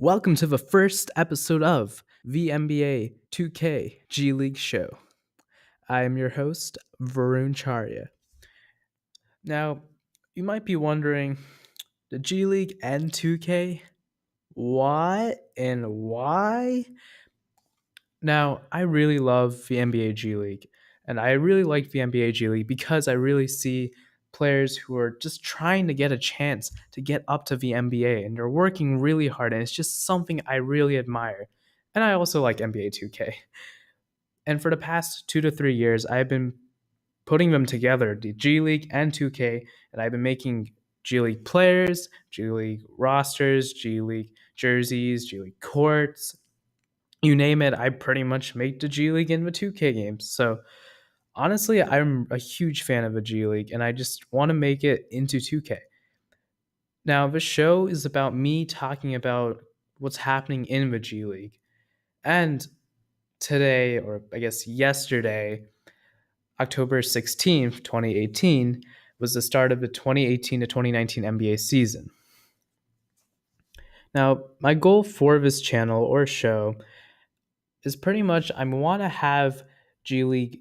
Welcome to the first episode of the NBA 2K G League Show. I am your host, Varun Charya. Now, you might be wondering, the G League and 2K? What and why? Now, I really love the NBA G League, and I really like the NBA G League because I really see players who are just trying to get a chance to get up to the NBA, and they're working really hard, and it's just something I really admire. And I also like NBA 2K. And for the past 2 to 3 years, I've been putting them together, the G League and 2K, and I've been making G League players, G League rosters, G League jerseys, G League courts, you name it. I pretty much make the G League in the 2K games. So honestly, I'm a huge fan of the G League, and I just want to make it into 2K. Now, the show is about me talking about what's happening in the G League. And today, or I guess yesterday, October 16th, 2018, was the start of the 2018 to 2019 NBA season. Now, my goal for this channel or show is pretty much I want to have G League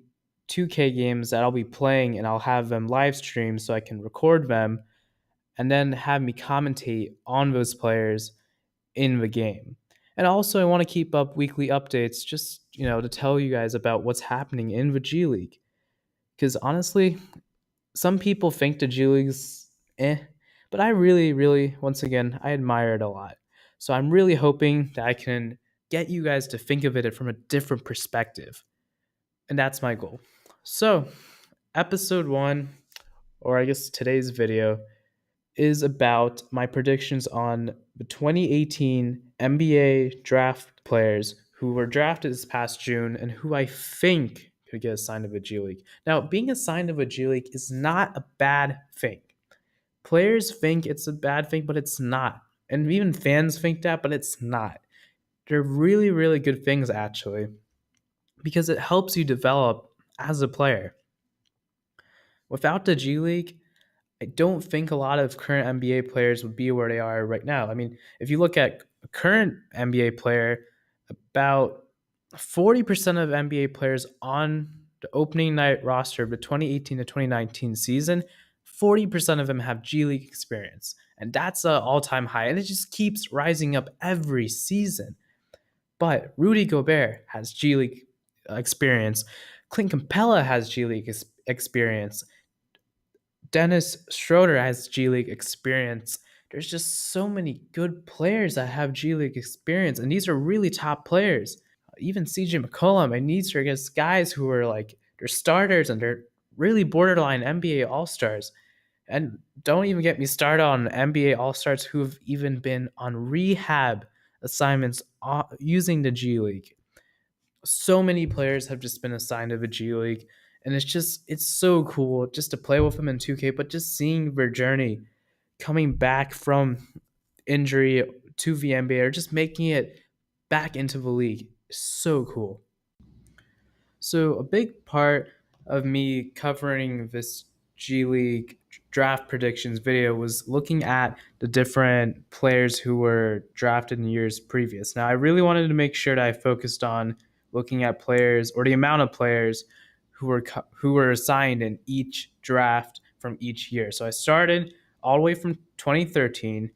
2K games that I'll be playing, and I'll have them live streamed so I can record them and then have me commentate on those players in the game. And also I want to keep up weekly updates just, to tell you guys about what's happening in the G League. Because honestly, some people think the G League's but I really, once again, I admire it a lot. So I'm really hoping that I can get you guys to think of it from a different perspective. And that's my goal. So, episode 1, or I guess today's video, is about my predictions on the 2018 NBA draft players who were drafted this past June and who I think could get assigned to the G League. Now, being assigned to a G League is not a bad thing. Players think it's a bad thing, but it's not. And even fans think that, but it's not. They're really good things, actually, because it helps you develop as a player. Without the G League, I don't think a lot of current NBA players would be where they are right now. I mean, if you look at a current NBA player, about 40% of NBA players on the opening night roster of the 2018 to 2019 season, 40% of them have G League experience. And that's an all-time high. And it just keeps rising up every season. But Rudy Gobert has G League experience. Clint Capella has G League experience. Dennis Schroeder has G League experience. There's just so many good players that have G League experience, and these are really top players. Even CJ McCollum, and these are just guys who are like, they're starters and they're really borderline NBA All-Stars. And don't even get me started on NBA All-Stars who have even been on rehab assignments using the G League. So many players have just been assigned to the G League, and it's so cool just to play with them in 2K, but just seeing their journey coming back from injury to the NBA or just making it back into the league is so cool. So a big part of me covering this G League draft predictions video was looking at the different players who were drafted in years previous. Now, I really wanted to make sure that I focused on looking at players or the amount of players who were assigned in each draft from each year. So I started all the way from 2013,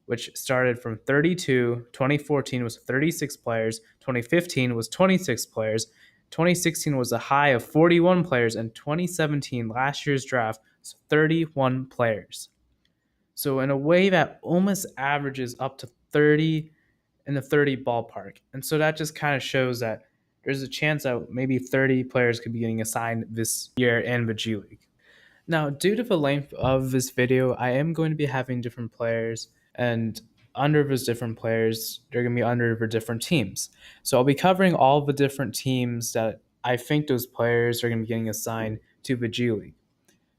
which started from 32. 2014 was 36 players. 2015 was 26 players. 2016 was a high of 41 players, and 2017, last year's draft, was 31 players. So in a way that almost averages up to 30 in the 30 ballpark. And so that just kind of shows that there's a chance that maybe 30 players could be getting assigned this year in the G League. Now, due to the length of this video, I am going to be having different players, and under those different players, they're going to be under the different teams. So I'll be covering all the different teams that I think those players are going to be getting assigned to the G League.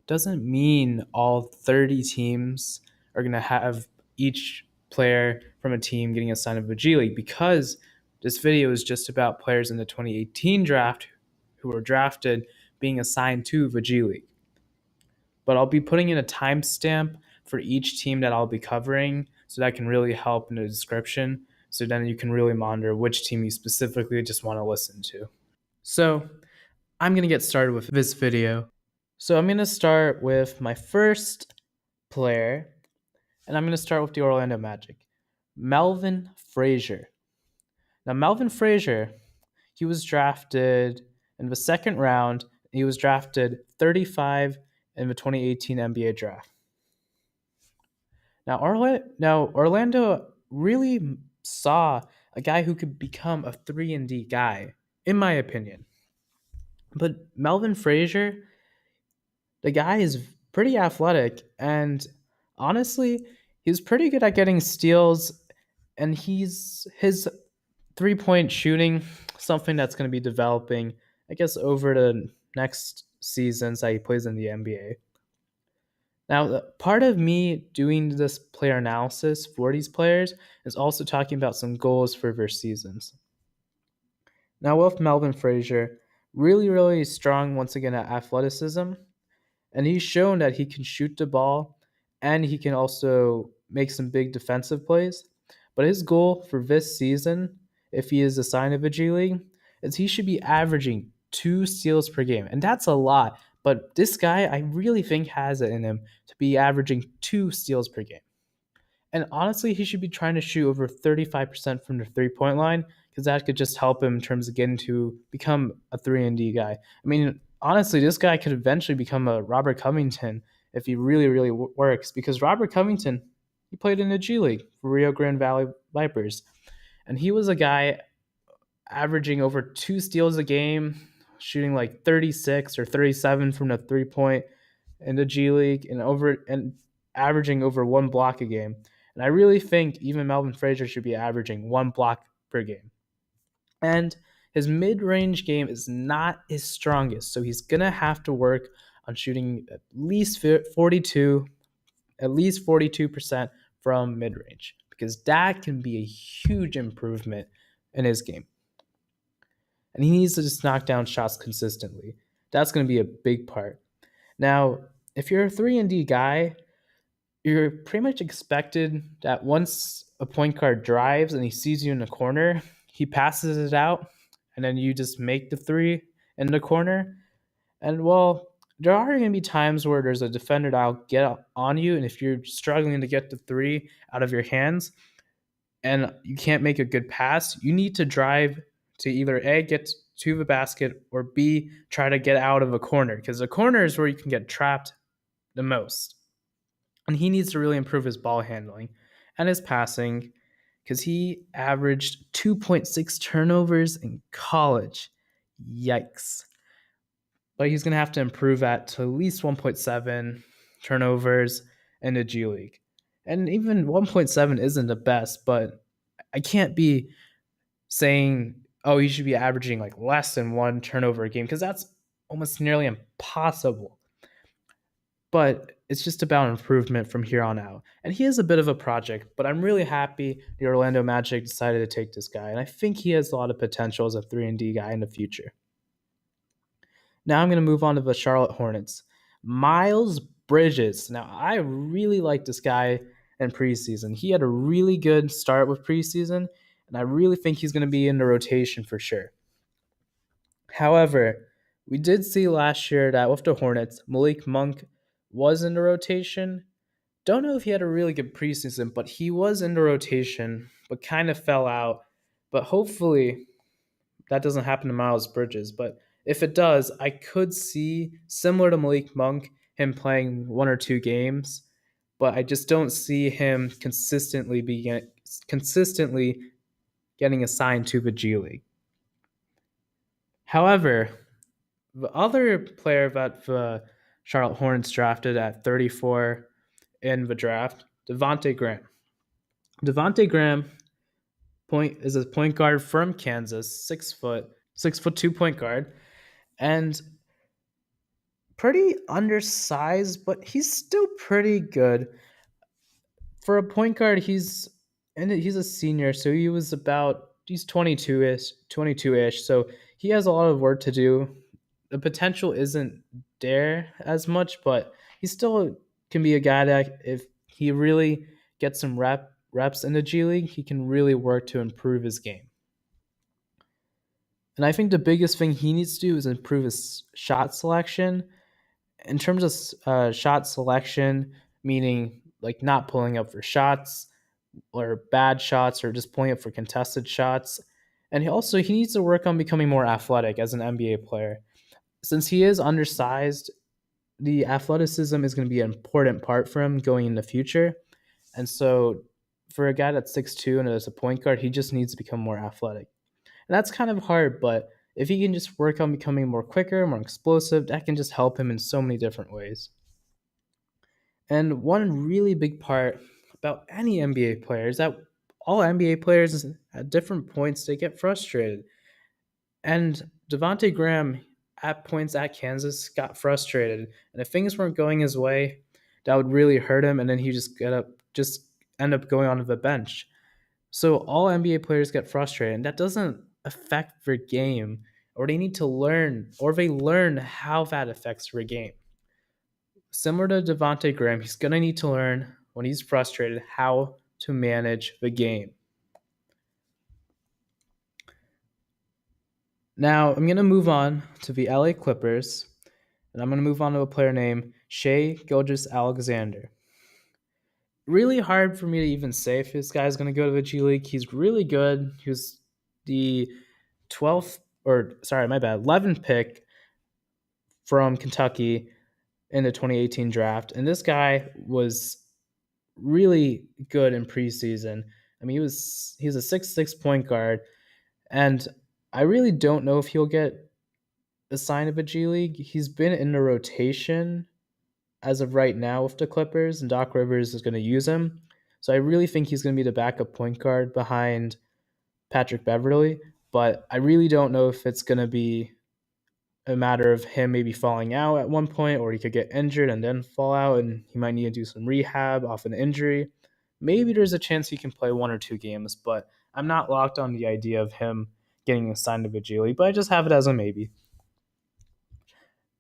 Doesn't mean all 30 teams are going to have each player from a team getting assigned to the G League, because this video is just about players in the 2018 draft who were drafted being assigned to the G League. But I'll be putting in a timestamp for each team that I'll be covering, so that can really help in the description. so then you can really monitor which team you specifically just want to listen to. So I'm going to get started with this video. So I'm going to start with my first player, and I'm going to start with the Orlando Magic, Melvin Frazier. Now, Melvin Frazier, he was drafted in the second round. He was drafted 35 in the 2018 NBA draft. Now, Orlando really saw a guy who could become a 3-and-D guy, in my opinion. But Melvin Frazier, the guy is pretty athletic, and honestly, he's pretty good at getting steals, and his 3-point shooting, something that's going to be developing, I guess, over the next seasons that he plays in the NBA. Now, part of me doing this player analysis for these players is also talking about some goals for their seasons. Now, with Melvin Frazier, really strong once again at athleticism, and he's shown that he can shoot the ball and he can also make some big defensive plays. But his goal for this season, if he is assigned to the G League, is he should be averaging 2 steals per game. And that's a lot. But this guy, I really think, has it in him to be averaging 2 steals per game. And honestly, he should be trying to shoot over 35% from the 3-point line, because that could just help him in terms of getting to become a 3-and-D guy. I mean, honestly, this guy could eventually become a Robert Covington if he really works, because Robert Covington, he played in the G League for Rio Grande Valley Vipers, and he was a guy averaging over 2 steals a game, shooting like 36 or 37 from the 3-point in the G League, and averaging over 1 block a game. And I really think even Melvin Frazier should be averaging 1 block per game. And his mid-range game is not his strongest, so he's going to have to work on shooting at least 42% from mid-range, because that can be a huge improvement in his game. And he needs to just knock down shots consistently. That's going to be a big part. Now, if you're a 3-and-D guy, you're pretty much expected that once a point guard drives and he sees you in the corner, he passes it out, and then you just make the 3 in the corner. And, well, there are going to be times where there's a defender that'll get on you, and if you're struggling to get the 3 out of your hands and you can't make a good pass, you need to drive to either A, get to the basket, or B, try to get out of a corner, because the corner is where you can get trapped the most. And he needs to really improve his ball handling and his passing, because he averaged 2.6 turnovers in college. Yikes. But he's going to have to improve that to at least 1.7 turnovers in the G League. And even 1.7 isn't the best, but I can't be saying, oh, he should be averaging like less than 1 turnover a game, because that's almost nearly impossible. But it's just about improvement from here on out. And he is a bit of a project, but I'm really happy the Orlando Magic decided to take this guy. And I think he has a lot of potential as a 3-and-D guy in the future. Now I'm going to move on to the Charlotte Hornets. Miles Bridges. Now, I really like this guy in preseason. He had a really good start with preseason, and I really think he's going to be in the rotation for sure. However, we did see last year that with the Hornets, Malik Monk was in the rotation. Don't know if he had a really good preseason, but he was in the rotation, but kind of fell out. But hopefully that doesn't happen to Miles Bridges. But if it does, I could see, similar to Malik Monk, him playing 1 or 2 games. But I just don't see him consistently getting assigned to the G League. However, the other player that the Charlotte Hornets drafted at 34 in the draft, Devonte Graham. Devonte Graham is a point guard from Kansas, 6'2" point guard, and pretty undersized, but he's still pretty good. For a point guard, he's a senior, so he's 22-ish, so he has a lot of work to do. The potential isn't there as much, but he still can be a guy that if he really gets some reps in the G League, he can really work to improve his game. And I think the biggest thing he needs to do is improve his shot selection. In terms of shot selection, meaning like not pulling up for shots or bad shots or just pulling up for contested shots. And he needs to work on becoming more athletic as an NBA player. Since he is undersized, the athleticism is going to be an important part for him going in the future. And so for a guy that's 6'2" and as a point guard, he just needs to become more athletic. And that's kind of hard, but if he can just work on becoming more quicker, more explosive, that can just help him in so many different ways. And one really big part about any NBA player is that all NBA players at different points they get frustrated. And Devonte Graham at points at Kansas got frustrated. And if things weren't going his way, that would really hurt him, and then he just end up going onto the bench. So all NBA players get frustrated, and that doesn't affect their game, or they need to learn, or they learn how that affects their game. Similar to Devonte Graham, he's going to need to learn when he's frustrated how to manage the game. Now, I'm going to move on to the LA Clippers, and I'm going to move on to a player named Shai Gilgeous-Alexander. Really hard for me to even say if this guy's going to go to the G League. He's really good. He was the 11th pick from Kentucky in the 2018 draft. And this guy was really good in preseason. I mean, he was a 6'6" point guard, and I really don't know if he'll get assigned to the G League. He's been in the rotation as of right now with the Clippers, and Doc Rivers is going to use him. So I really think he's going to be the backup point guard behind Patrick Beverley, but I really don't know if it's going to be a matter of him maybe falling out at one point, or he could get injured and then fall out, and he might need to do some rehab off an injury. Maybe there's a chance he can play 1 or 2 games, but I'm not locked on the idea of him getting assigned to the G League, but I just have it as a maybe.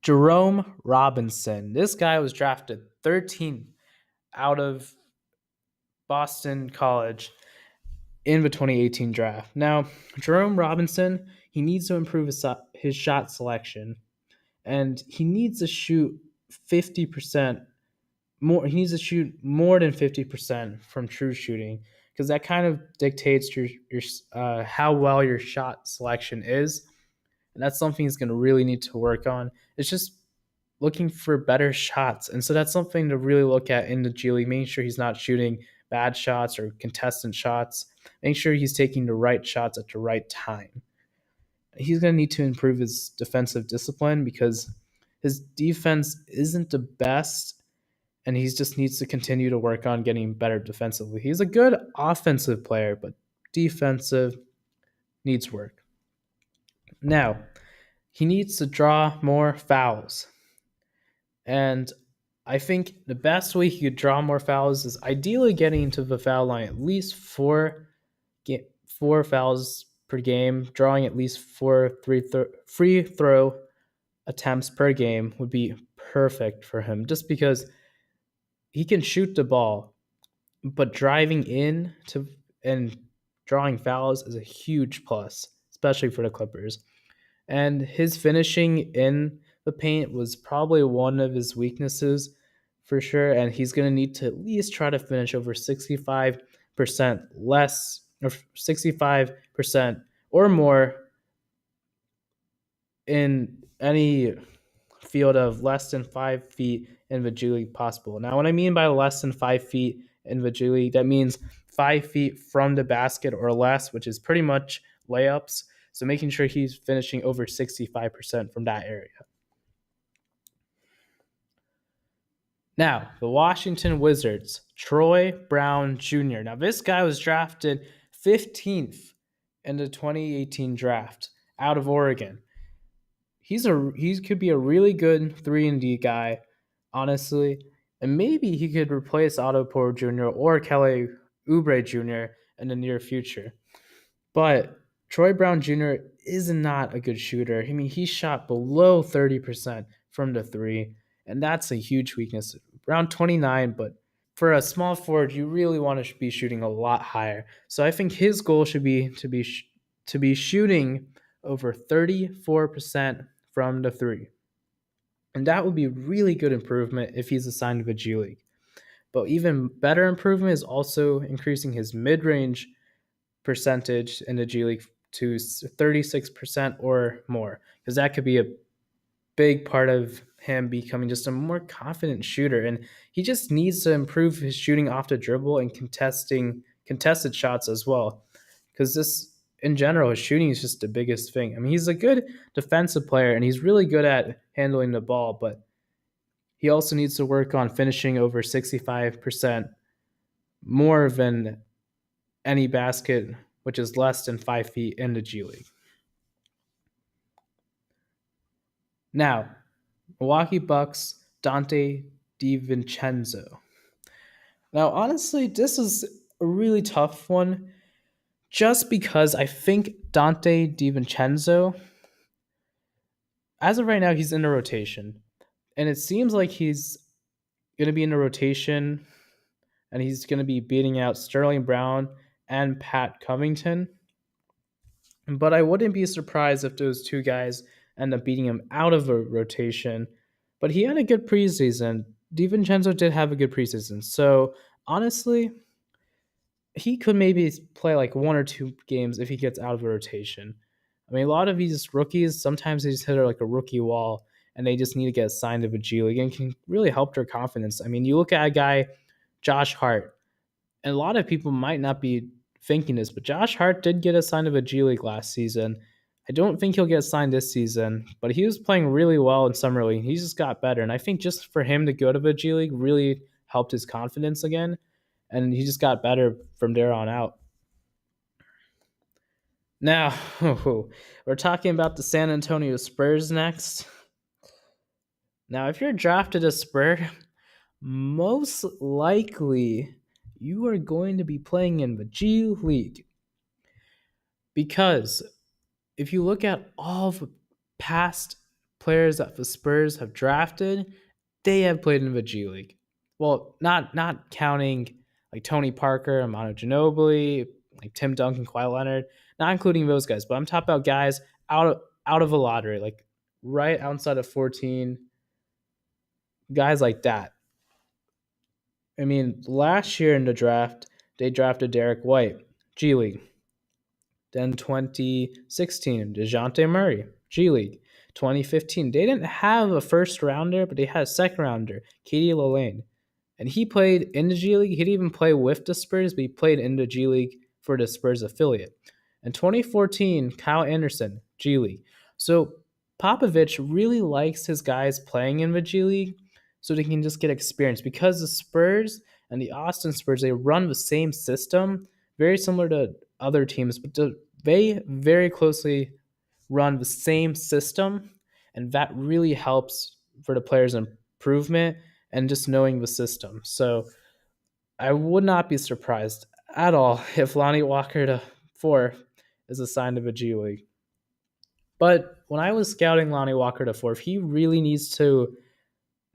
Jerome Robinson. This guy was drafted 13th out of Boston College in the 2018 draft. Now, Jerome Robinson, he needs to improve his shot selection, and he needs to shoot 50% more. He needs to shoot more than 50% from true shooting, because that kind of dictates your how well your shot selection is, and that's something he's going to really need to work on. It's just looking for better shots, and so that's something to really look at in the G League, making sure he's not shooting bad shots or contestant shots, making sure he's taking the right shots at the right time. He's going to need to improve his defensive discipline because his defense isn't the best, and he just needs to continue to work on getting better defensively. He's a good offensive player, but defensive needs work. Now, he needs to draw more fouls. And I think the best way he could draw more fouls is ideally getting into the foul line at least four fouls per game. Drawing at least 4 free throw attempts per game would be perfect for him, just because he can shoot the ball, but driving in to and drawing fouls is a huge plus, especially for the Clippers. And his finishing in the paint was probably one of his weaknesses for sure, and he's going to need to at least try to finish over 65% less, or 65% or more in any field of less than 5 feet in the G League possible. Now, what I mean by less than 5 feet in the G League, that means 5 feet from the basket or less, which is pretty much layups. So making sure he's finishing over 65% from that area. Now, the Washington Wizards, Troy Brown Jr. Now, this guy was drafted 15th in the 2018 draft out of Oregon. He could be a really good 3-and-D guy, honestly, and maybe he could replace Otto Porter Jr. or Kelly Oubre Jr. in the near future. But Troy Brown Jr. is not a good shooter. I mean, he shot below 30% from the 3, and that's a huge weakness. Around 29, but for a small forward, you really want to be shooting a lot higher. So I think his goal should be to be shooting over 34% from the three. And that would be really good improvement if he's assigned to the G League. But even better improvement is also increasing his mid-range percentage in the G League to 36% or more, because that could be a big part of him becoming just a more confident shooter. And he just needs to improve his shooting off the dribble and contested shots as well. Because this in general, his shooting is just the biggest thing. I mean, he's a good defensive player and he's really good at handling the ball, but he also needs to work on finishing over 65% more than any basket, which is less than 5 feet in the G League. Now, Milwaukee Bucks, Donte DiVincenzo. Now, honestly, this is a really tough one just because I think Donte DiVincenzo, as of right now, he's in the rotation. And it seems like he's going to be in the rotation and he's going to be beating out Sterling Brown and Pat Covington. But I wouldn't be surprised if those two guys end up beating him out of a rotation. But he had a good preseason. DiVincenzo did have a good preseason. So honestly, he could maybe play like one or two games if he gets out of a rotation. I mean, a lot of these rookies, sometimes they just hit like a rookie wall and they just need to get signed to a G League and can really help their confidence. I mean, you look at a guy, Josh Hart, and a lot of people might not be thinking this, but Josh Hart did get assigned to a G League last season. I don't think he'll get signed this season, but he was playing really well in Summer League. He just got better. And I think just for him to go to the G League really helped his confidence again. And he just got better from there on out. Now, we're talking about the San Antonio Spurs next. Now, if you're drafted a Spur, most likely you are going to be playing in the G League. Because if you look at all the past players that the Spurs have drafted, they have played in the G League. Well, not counting like Tony Parker, Amano Ginobili, like Tim Duncan, Kawhi Leonard, not including those guys, but I'm talking about guys out of a lottery, like right outside of 14, guys like that. I mean, last year in the draft, they drafted Derek White, G League. Then 2016, DeJounte Murray, G League. 2015, they didn't have a first rounder, but they had a second rounder, Katie Lalane. And he played in the G League. He didn't even play with the Spurs, but he played in the G League for the Spurs affiliate. In 2014, Kyle Anderson, G League. So Popovich really likes his guys playing in the G League so they can just get experience because the Spurs and the Austin Spurs, they run the same system, very similar to other teams, but they very closely run the same system, and that really helps for the players' improvement and just knowing the system. So I would not be surprised at all if Lonnie Walker to 4 is assigned to the G League. But when I was scouting Lonnie Walker to 4, he really needs to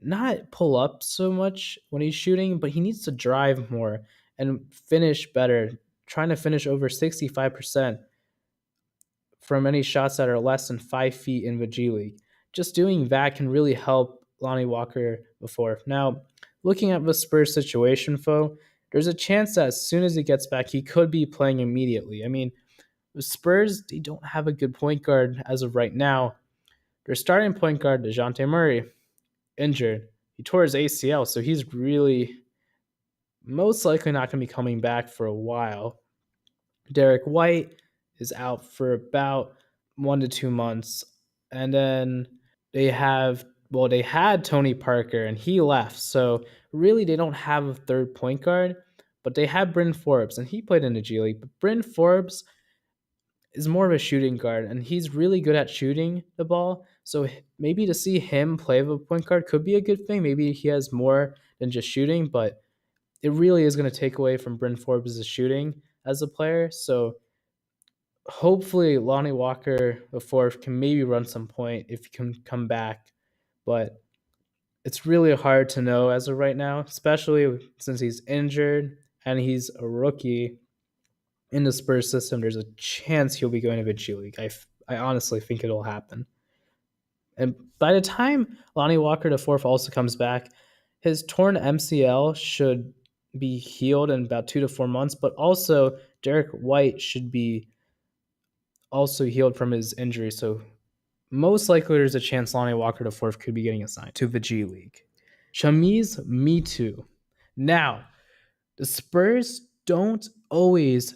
not pull up so much when he's shooting, but he needs to drive more and finish better, trying to finish over 65% from any shots that are less than 5 feet in the G League. Just doing that can really help Lonnie Walker before. Now, looking at the Spurs situation, there's a chance that as soon as he gets back, he could be playing immediately. I mean, the Spurs, they don't have a good point guard as of right now. Their starting point guard, DeJounte Murray, injured. He tore his ACL, so he's really most likely not going to be coming back for a while. Derek White is out for about 1 to 2 months. And then they had Tony Parker and he left. So really they don't have a third point guard, but they have Bryn Forbes and he played in the G League. But Bryn Forbes is more of a shooting guard and he's really good at shooting the ball. So maybe to see him play the point guard could be a good thing. Maybe he has more than just shooting, but it really is going to take away from Bryn Forbes' shooting as a player. So hopefully Lonnie Walker the fourth can maybe run some point if he can come back. But It's really hard to know as of right now, especially since he's injured and he's a rookie in the Spurs system. There's a chance he'll be going to the G League. I honestly think it'll happen. And by the time Lonnie Walker the fourth also comes back, his torn MCL should be healed in about 2 to 4 months. But also Derek White should be also healed from his injury. So most likely there's a chance Lonnie Walker the fourth could be getting assigned to the G League. Chimeze, Metu. Now, the Spurs don't always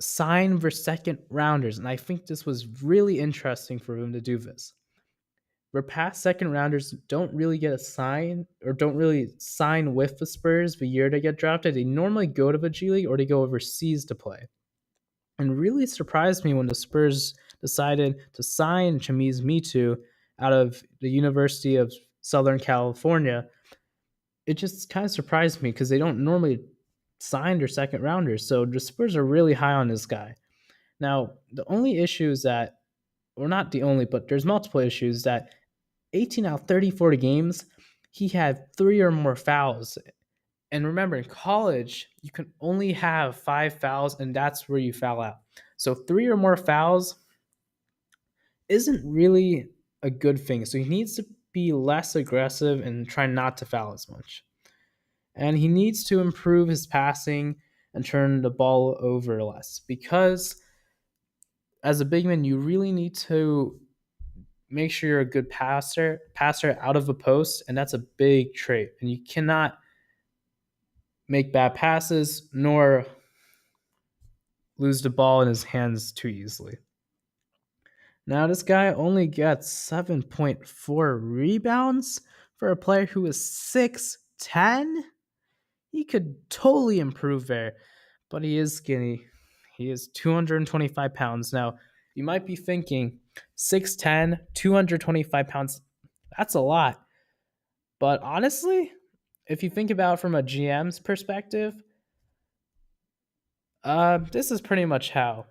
sign their second rounders, and I think this was really interesting for them to do this. Where past second rounders don't really get assigned or don't really sign with the Spurs the year they get drafted, they normally go to the G League or they go overseas to play. And really surprised me when the Spurs decided to sign Chimeze Metu out of the University of Southern California. It just kind of surprised me because they don't normally sign their second rounders. So the Spurs are really high on this guy. Now, the only issue is that, or not the only, but there's multiple issues that 18 out of 34 games, he had 3 or more fouls. And remember, in college, you can only have 5 fouls, and that's where you foul out. So 3 or more fouls isn't really a good thing. So he needs to be less aggressive and try not to foul as much. And he needs to improve his passing and turn the ball over less, because as a big man, you really need to make sure you're a good passer out of the post, and that's a big trait. And you cannot make bad passes nor lose the ball in his hands too easily. Now, this guy only gets 7.4 rebounds for a player who is 6'10". He could totally improve there, but he is skinny. He is 225 pounds. Now, you might be thinking 6'10", 225 pounds, that's a lot. But honestly, if you think about it from a GM's perspective, this is pretty much how.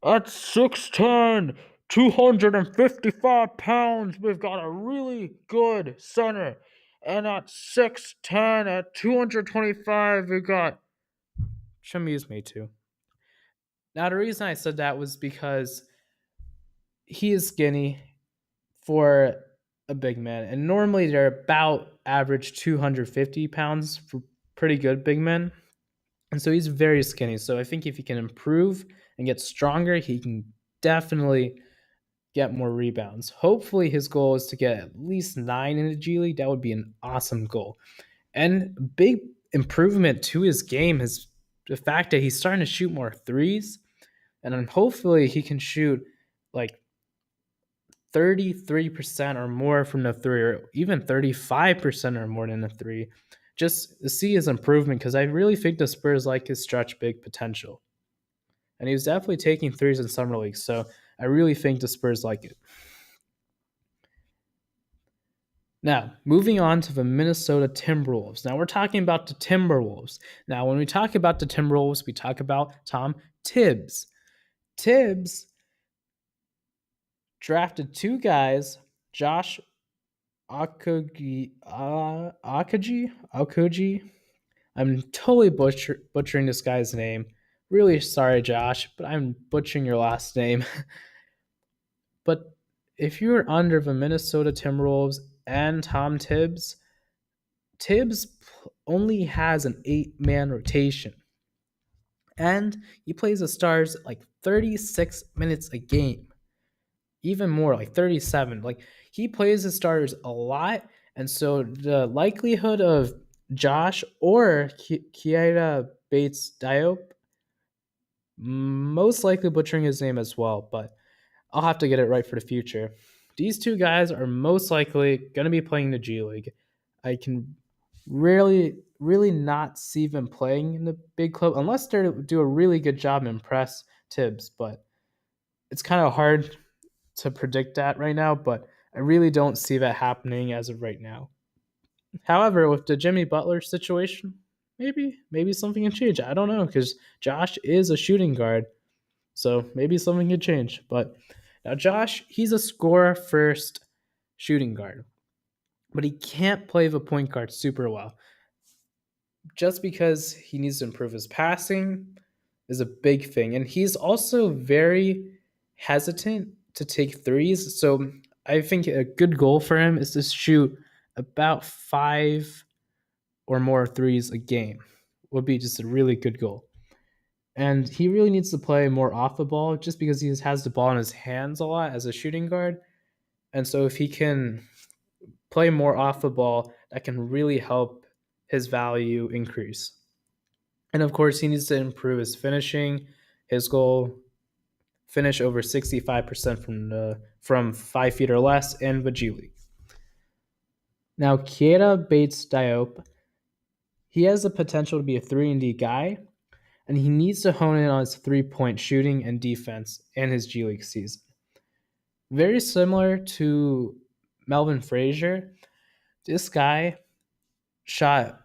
At 6'10", 255 pounds, we've got a really good center. And at 6'10", at 225, we got Chimeze Metu. Now, the reason I said that was because he is skinny for a big man. And normally they're about average 250 pounds for pretty good big men. And so he's very skinny. So I think if he can improve and get stronger, he can definitely get more rebounds. Hopefully his goal is to get at least 9 in the G League. That would be an awesome goal. And big improvement to his game is the fact that he's starting to shoot more threes. And then hopefully he can shoot like 33% or more from the three, or even 35% or more than the three, just to see his improvement, because I really think the Spurs like his stretch big potential. And he was definitely taking threes in summer league, so I really think the Spurs like it. Now, moving on to the Minnesota Timberwolves. Now, we're talking about the Timberwolves. Now, when we talk about the Timberwolves, we talk about Tom Tibbs. Tibbs drafted 2 guys, Josh Okogie. I'm totally butchering this guy's name. Really sorry, Josh, but I'm butchering your last name. But if you're under the Minnesota Timberwolves and Tom Tibbs, Tibbs only has an 8-man rotation. And he plays the stars like 36 minutes a game. Even more, like 37. Like, he plays his starters a lot. And so the likelihood of Josh or Keita Bates-Diop, most likely butchering his name as well, but I'll have to get it right for the future. These 2 guys are most likely going to be playing the G League. I can really not see them playing in the big club unless they do a really good job and impress Tibbs, but it's kind of hard to predict that right now, but I really don't see that happening as of right now. However, with the Jimmy Butler situation, maybe something can change. I don't know, because Josh is a shooting guard, so maybe something could change. But now Josh, he's a score first shooting guard. but he can't play the point guard super well. Just because he needs to improve his passing is a big thing. And he's also very hesitant to take threes. So I think a good goal for him is to shoot about 5 or more threes a game, would be just a really good goal. And he really needs to play more off the ball just because he has the ball in his hands a lot as a shooting guard. And so if he can play more off the ball, that can really help his value increase. And of course, he needs to improve his finishing. His goal: finish over 65% from 5 feet or less in the G League. Now, Keita Bates-Diop, he has the potential to be a 3-and-D guy, and he needs to hone in on his three-point shooting and defense in his G League season. Very similar to Melvin Frazier, this guy shot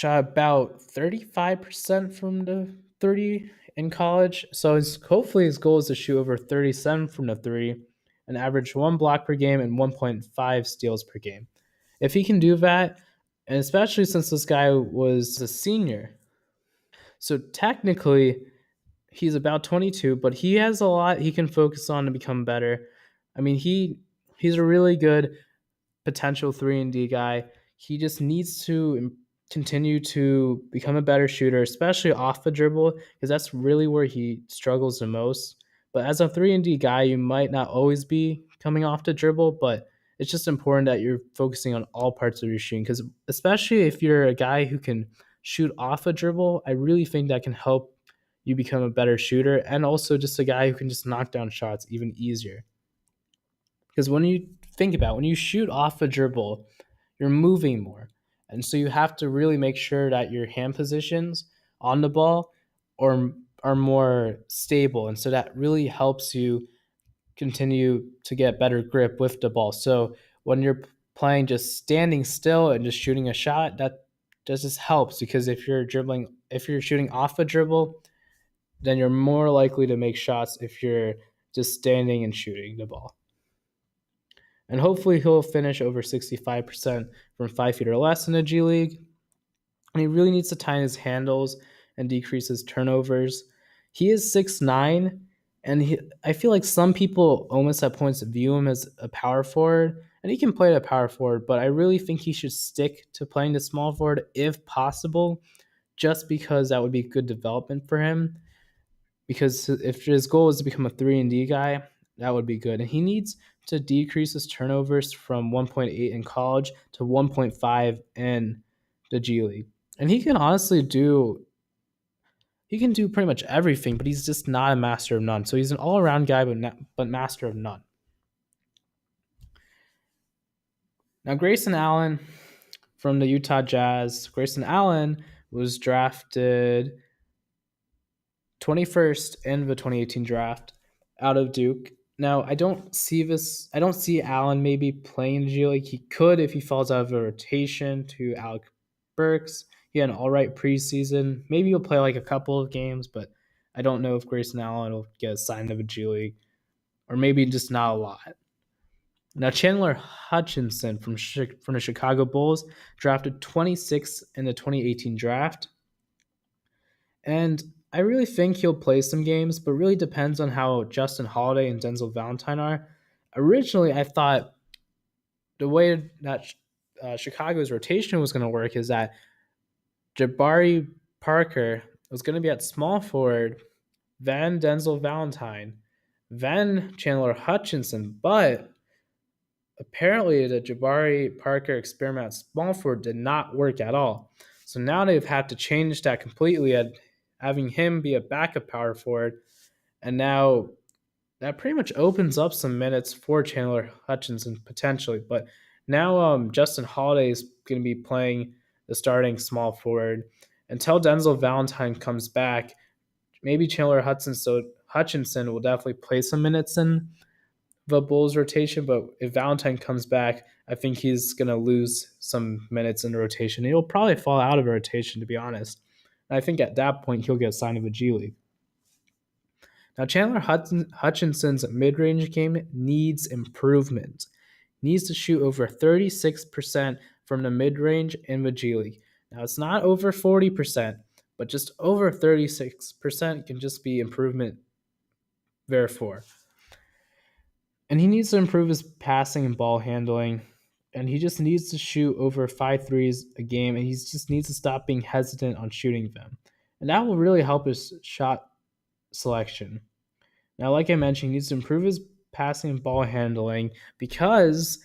about 35% from the 30 in college. So hopefully his goal is to shoot over 37 from the 3 and average 1 block per game and 1.5 steals per game. If he can do that, and especially since this guy was a senior, so technically he's about 22, but he has a lot he can focus on to become better. I mean, he's a really good potential 3-and-D guy. He just needs to continue to become a better shooter, especially off the dribble, because that's really where he struggles the most. But as a 3-and-D guy, you might not always be coming off the dribble, but it's just important that you're focusing on all parts of your shooting, because especially if you're a guy who can shoot off a dribble, I really think that can help you become a better shooter, and also just a guy who can just knock down shots even easier. Because when you think about it, when you shoot off a dribble, you're moving more. And so you have to really make sure that your hand positions on the ball are more stable. And so that really helps you continue to get better grip with the ball. So when you're playing just standing still and just shooting a shot, that just helps, because if you're shooting off a dribble, then you're more likely to make shots if you're just standing and shooting the ball. And hopefully he'll finish over 65% from 5 feet or less in the G League. And he really needs to tighten his handles and decrease his turnovers. He is 6'9", and I feel like some people almost at points view him as a power forward, and he can play at a power forward, but I really think he should stick to playing the small forward if possible, just because that would be good development for him. Because if his goal is to become a 3-and-D guy, that would be good. And he needs to decrease his turnovers from 1.8 in college to 1.5 in the G League. And he can do pretty much everything, but he's just not a master of none. So he's an all-around guy, but master of none. Now, Grayson Allen from the Utah Jazz. Grayson Allen was drafted 21st in the 2018 draft out of Duke. Now, I don't see Allen maybe playing in the G League. He could if he falls out of the rotation to Alec Burks. He had an all right preseason. Maybe he'll play like a couple of games, but I don't know if Grayson Allen will get assigned to the G League, or maybe just not a lot. Now, Chandler Hutchison from the Chicago Bulls, drafted 26th in the 2018 draft. And I really think he'll play some games, but really depends on how Justin Holiday and Denzel Valentine are. Originally, I thought the way that Chicago's rotation was going to work is that Jabari Parker was going to be at small forward, then Denzel Valentine, then Chandler Hutchison. But apparently the Jabari Parker experiment at small forward did not work at all. So now they've had to change that completely, at having him be a backup power forward. And now that pretty much opens up some minutes for Chandler Hutchison potentially. But now Justin Holiday is going to be playing the starting small forward. Until Denzel Valentine comes back, maybe Chandler Hutchison will definitely play some minutes in the Bulls rotation. But if Valentine comes back, I think he's going to lose some minutes in the rotation. He'll probably fall out of the rotation, to be honest. And I think at that point, he'll get signed to the G League. Now, Chandler Hutchison's mid-range game needs improvement. needs to shoot over 36% from the mid-range in the G League. Now, it's not over 40%, but just over 36% can just be improvement therefore. And he needs to improve his passing and ball handling. And he just needs to shoot over 5 threes a game. And he just needs to stop being hesitant on shooting them. And that will really help his shot selection. Now, like I mentioned, he needs to improve his passing and ball handling because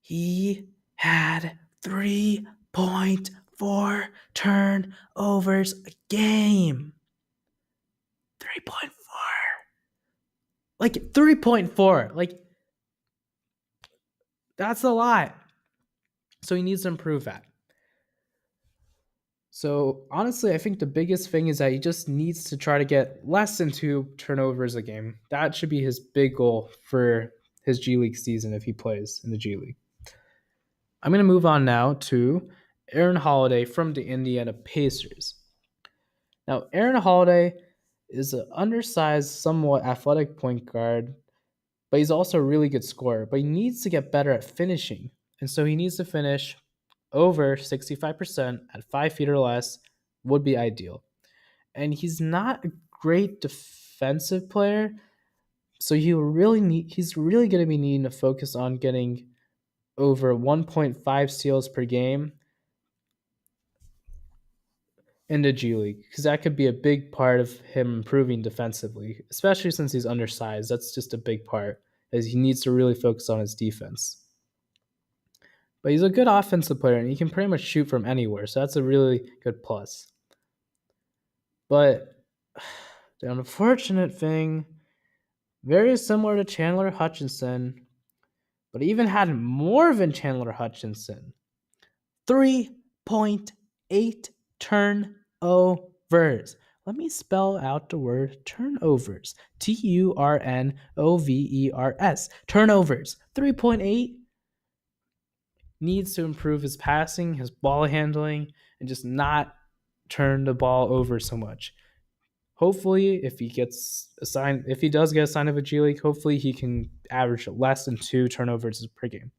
he had 3.4 turnovers a game. 3.4. Like 3.4. Like, that's a lot. So he needs to improve that. So honestly, I think the biggest thing is that he just needs to try to get less than 2 turnovers a game. That should be his big goal for his G League season if he plays in the G League. I'm going to move on now to Aaron Holiday from the Indiana Pacers. Now, Aaron Holiday is an undersized, somewhat athletic point guard, but he's also a really good scorer. But he needs to get better at finishing. And so he needs to finish over 65% at 5 feet or less would be ideal. And he's not a great defensive player, so he's really going to be needing to focus on getting over 1.5 steals per game in the G League, because that could be a big part of him improving defensively, especially since he's undersized. That's just a big part, as he needs to really focus on his defense. But he's a good offensive player, and he can pretty much shoot from anywhere, so that's a really good plus. But the unfortunate thing, very similar to Chandler Hutchison, but even had more than Chandler Hutchison. 3.8 turnovers. Let me spell out the word turnovers. Turnovers. Turnovers. 3.8. Needs to improve his passing, his ball handling, and just not turn the ball over so much. Hopefully, if he does get assigned to a G League, hopefully he can average less than 2 turnovers per game.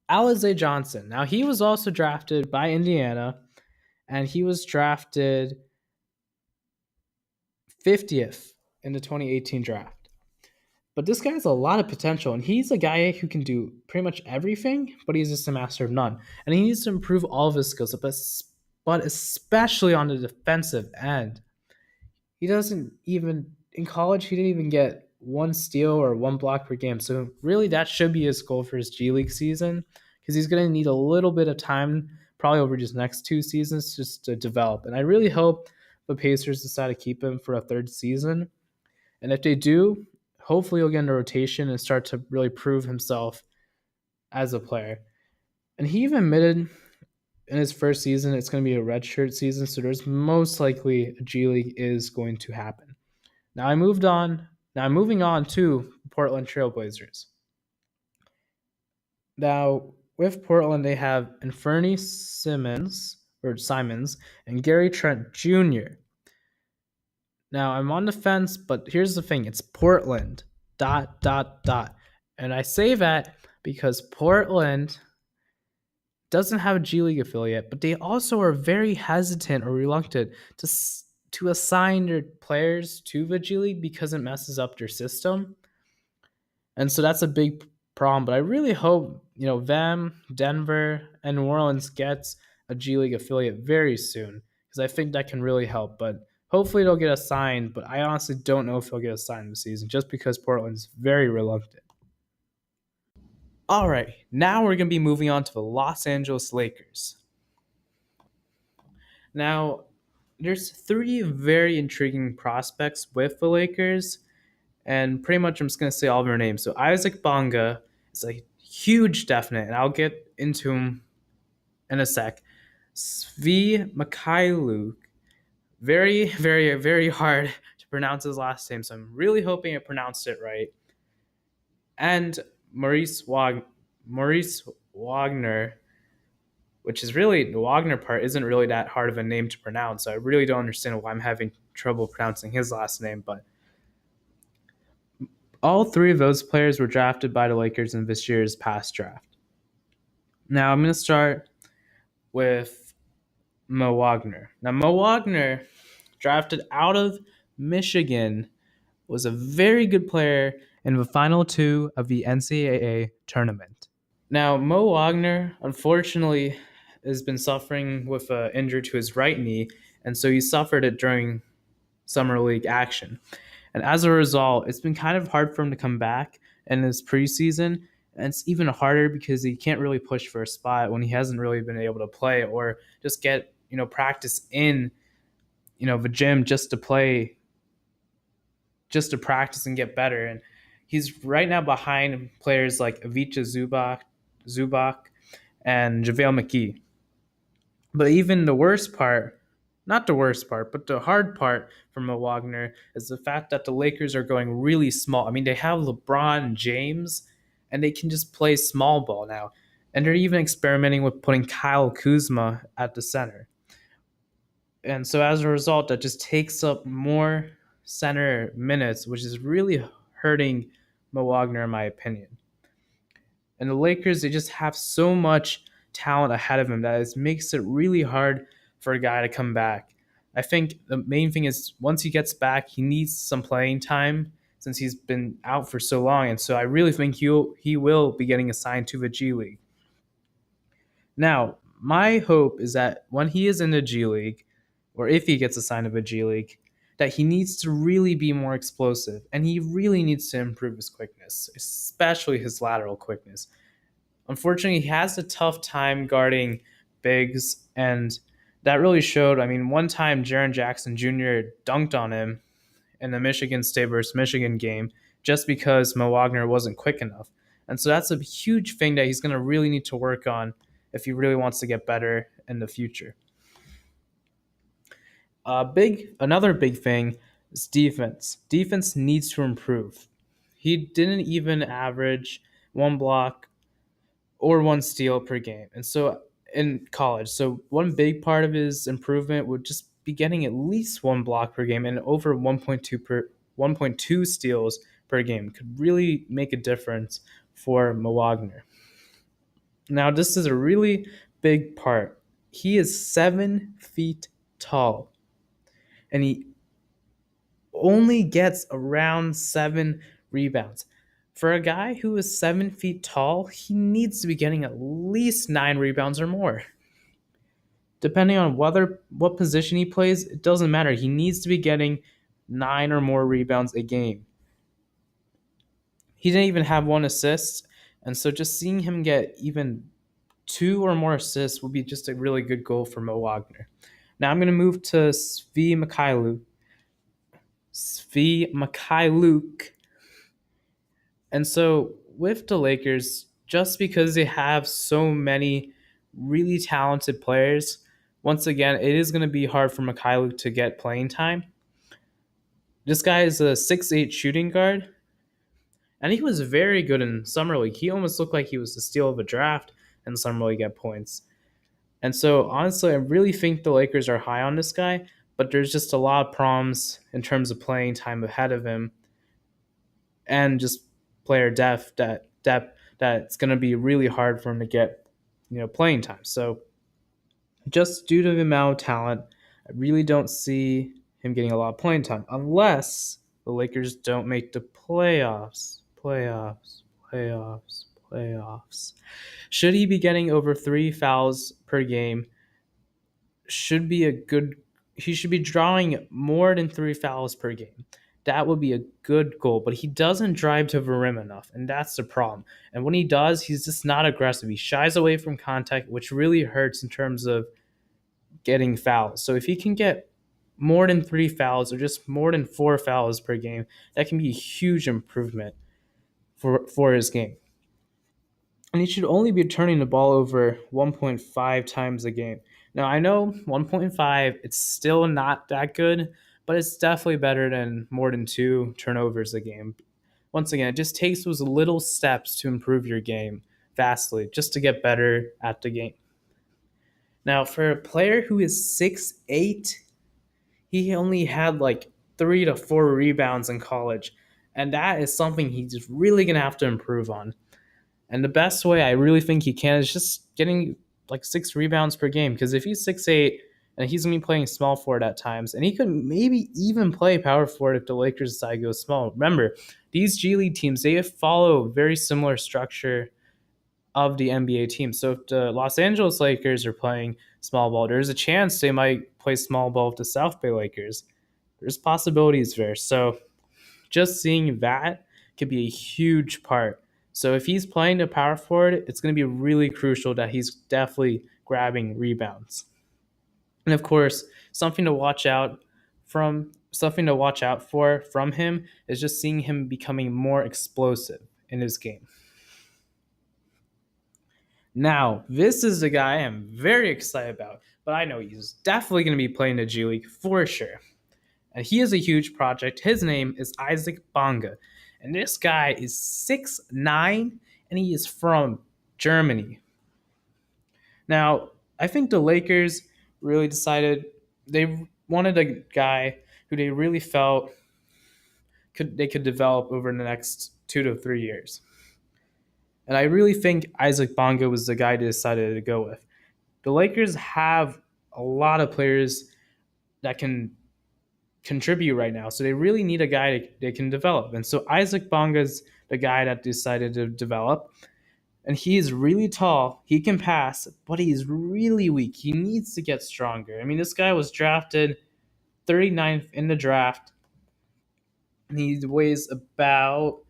Alize Johnson. Now, he was also drafted by Indiana, and he was drafted 50th in the 2018 draft. But this guy has a lot of potential, and he's a guy who can do pretty much everything, but he's just a master of none. And he needs to improve all of his skills, but especially on the defensive end. He doesn't even, in college, he didn't even get 1 steal or 1 block per game. So really that should be his goal for his G League season, because he's going to need a little bit of time, probably over just next 2 seasons, just to develop. And I really hope the Pacers decide to keep him for a 3rd season. And if they do, hopefully he'll get into rotation and start to really prove himself as a player. And he even admitted in his first season it's going to be a redshirt season, so there's most likely a G League is going to happen. Now I'm moving on to Portland Trailblazers. Now with Portland, they have Anfernee Simons and Gary Trent Jr. Now I'm on the fence, but here's the thing: it's Portland. ... And I say that because Portland doesn't have a G League affiliate, but they also are very hesitant or reluctant to assign their players to the G League because it messes up their system. And so that's a big problem. But I really hope, them, Denver, and New Orleans gets a G League affiliate very soon, because I think that can really help. But hopefully they'll get assigned, but I honestly don't know if they'll get assigned this season, just because Portland's very reluctant. All right, now we're going to be moving on to the Los Angeles Lakers. Now, there's 3 very intriguing prospects with the Lakers, and pretty much I'm just going to say all of their names. So Isaac Bonga is a huge definite, and I'll get into him in a sec. Mykhailiuk, very, very, very hard to pronounce his last name, so I'm really hoping I pronounced it right. And Maurice Wagner, which is really, the Wagner part isn't really that hard of a name to pronounce, so I really don't understand why I'm having trouble pronouncing his last name. But All three of those players were drafted by the Lakers in this year's past draft. Now I'm going to start with Mo Wagner. Now, Mo Wagner, drafted out of Michigan, was a very good player in the final two of the NCAA tournament. Now, Mo Wagner, unfortunately, has been suffering with an injury to his right knee, and so he suffered it during summer league action. And as a result, it's been kind of hard for him to come back in his preseason. And it's even harder because he can't really push for a spot when he hasn't really been able to play or just get, practice in, the gym just to play, just to practice and get better. And he's right now behind players like Ivica Zubac and JaVale McGee. But even the worst part, not the worst part, but the hard part for Mo Wagner is the fact that the Lakers are going really small. I mean, they have LeBron and James, and they can just play small ball now. And they're even experimenting with putting Kyle Kuzma at the center. And so as a result, that just takes up more center minutes, which is really hurting Mo Wagner, in my opinion. And the Lakers, they just have so much talent ahead of him that it makes it really hard for a guy to come back. I think the main thing is once he gets back, he needs some playing time since he's been out for so long. And so I really think he will be getting assigned to the G League. Now, my hope is that when he is in the G League, or if he gets assigned to the G League, that he needs to really be more explosive and he really needs to improve his quickness, especially his lateral quickness. Unfortunately, he has a tough time guarding bigs, and that really showed. I mean, one time Jaren Jackson Jr. dunked on him in the Michigan State versus Michigan game just because Mo Wagner wasn't quick enough. And so that's a huge thing that he's going to really need to work on if he really wants to get better in the future. Another big thing is defense. Defense needs to improve. He didn't even average one block or one steal per game. And so in college, so one big part of his improvement would just be getting at least one block per game and over 1.2 steals per game could really make a difference for Mo Wagner. Now, this is a really big part. He is 7 feet tall, and he only gets around 7 rebounds. For a guy who is 7 feet tall, he needs to be getting at least 9 rebounds or more. Depending on what position he plays, it doesn't matter. He needs to be getting 9 or more rebounds a game. He didn't even have 1 assist, and so just seeing him get even 2 or more assists will be just a really good goal for Mo Wagner. Now I'm going to move to Mykhailiuk. And so with the Lakers, just because they have so many really talented players, once again, it is going to be hard for Mykhailiuk to get playing time. This guy is a 6'8" shooting guard, and he was very good in Summer League. He almost looked like he was the steal of a draft in Summer League at points. And so, honestly, I really think the Lakers are high on this guy, but there's just a lot of problems in terms of playing time ahead of him and just player depth that's going to be really hard for him to get, playing time. So just due to the amount of talent, I really don't see him getting a lot of playing time unless the Lakers don't make the playoffs. Should he be getting over 3 fouls per game? He should be drawing more than 3 fouls per game. That would be a good goal, but he doesn't drive to the rim enough, and that's the problem. And when he does, he's just not aggressive. He shies away from contact, which really hurts in terms of getting fouls. So if he can get more than 3 fouls or just more than 4 fouls per game, that can be a huge improvement for his game. And he should only be turning the ball over 1.5 times a game. Now, I know 1.5, it's still not that good, but it's definitely better than more than 2 turnovers a game. Once again, it just takes those little steps to improve your game vastly, just to get better at the game. Now, for a player who is 6'8", he only had like 3 to 4 rebounds in college. And that is something he's really going to have to improve on. And the best way I really think he can is just getting like 6 rebounds per game. Because if he's 6'8", and he's going to be playing small forward at times, and he could maybe even play power forward if the Lakers decide to go small. Remember, these G League teams, they follow a very similar structure of the NBA team. So if the Los Angeles Lakers are playing small ball, there's a chance they might play small ball with the South Bay Lakers. There's possibilities there. So just seeing that could be a huge part. So if he's playing the power forward, it's going to be really crucial that he's definitely grabbing rebounds. And of course, something to watch out for from him is just seeing him becoming more explosive in his game. Now, this is the guy I'm very excited about, but I know he's definitely going to be playing the G League for sure. And he is a huge project. His name is Isaac Bonga. And this guy is 6'9", and he is from Germany. Now, I think the Lakers really decided they wanted a guy who they really felt they could develop over the next 2 to 3 years. And I really think Isaac Bonga was the guy they decided to go with. The Lakers have a lot of players that can contribute right now, so they really need a guy they can develop. And so Isaac Bonga's the guy that decided to develop. And he is really tall. He can pass, but he's really weak. He needs to get stronger. I mean, this guy was drafted 39th in the draft. And he weighs about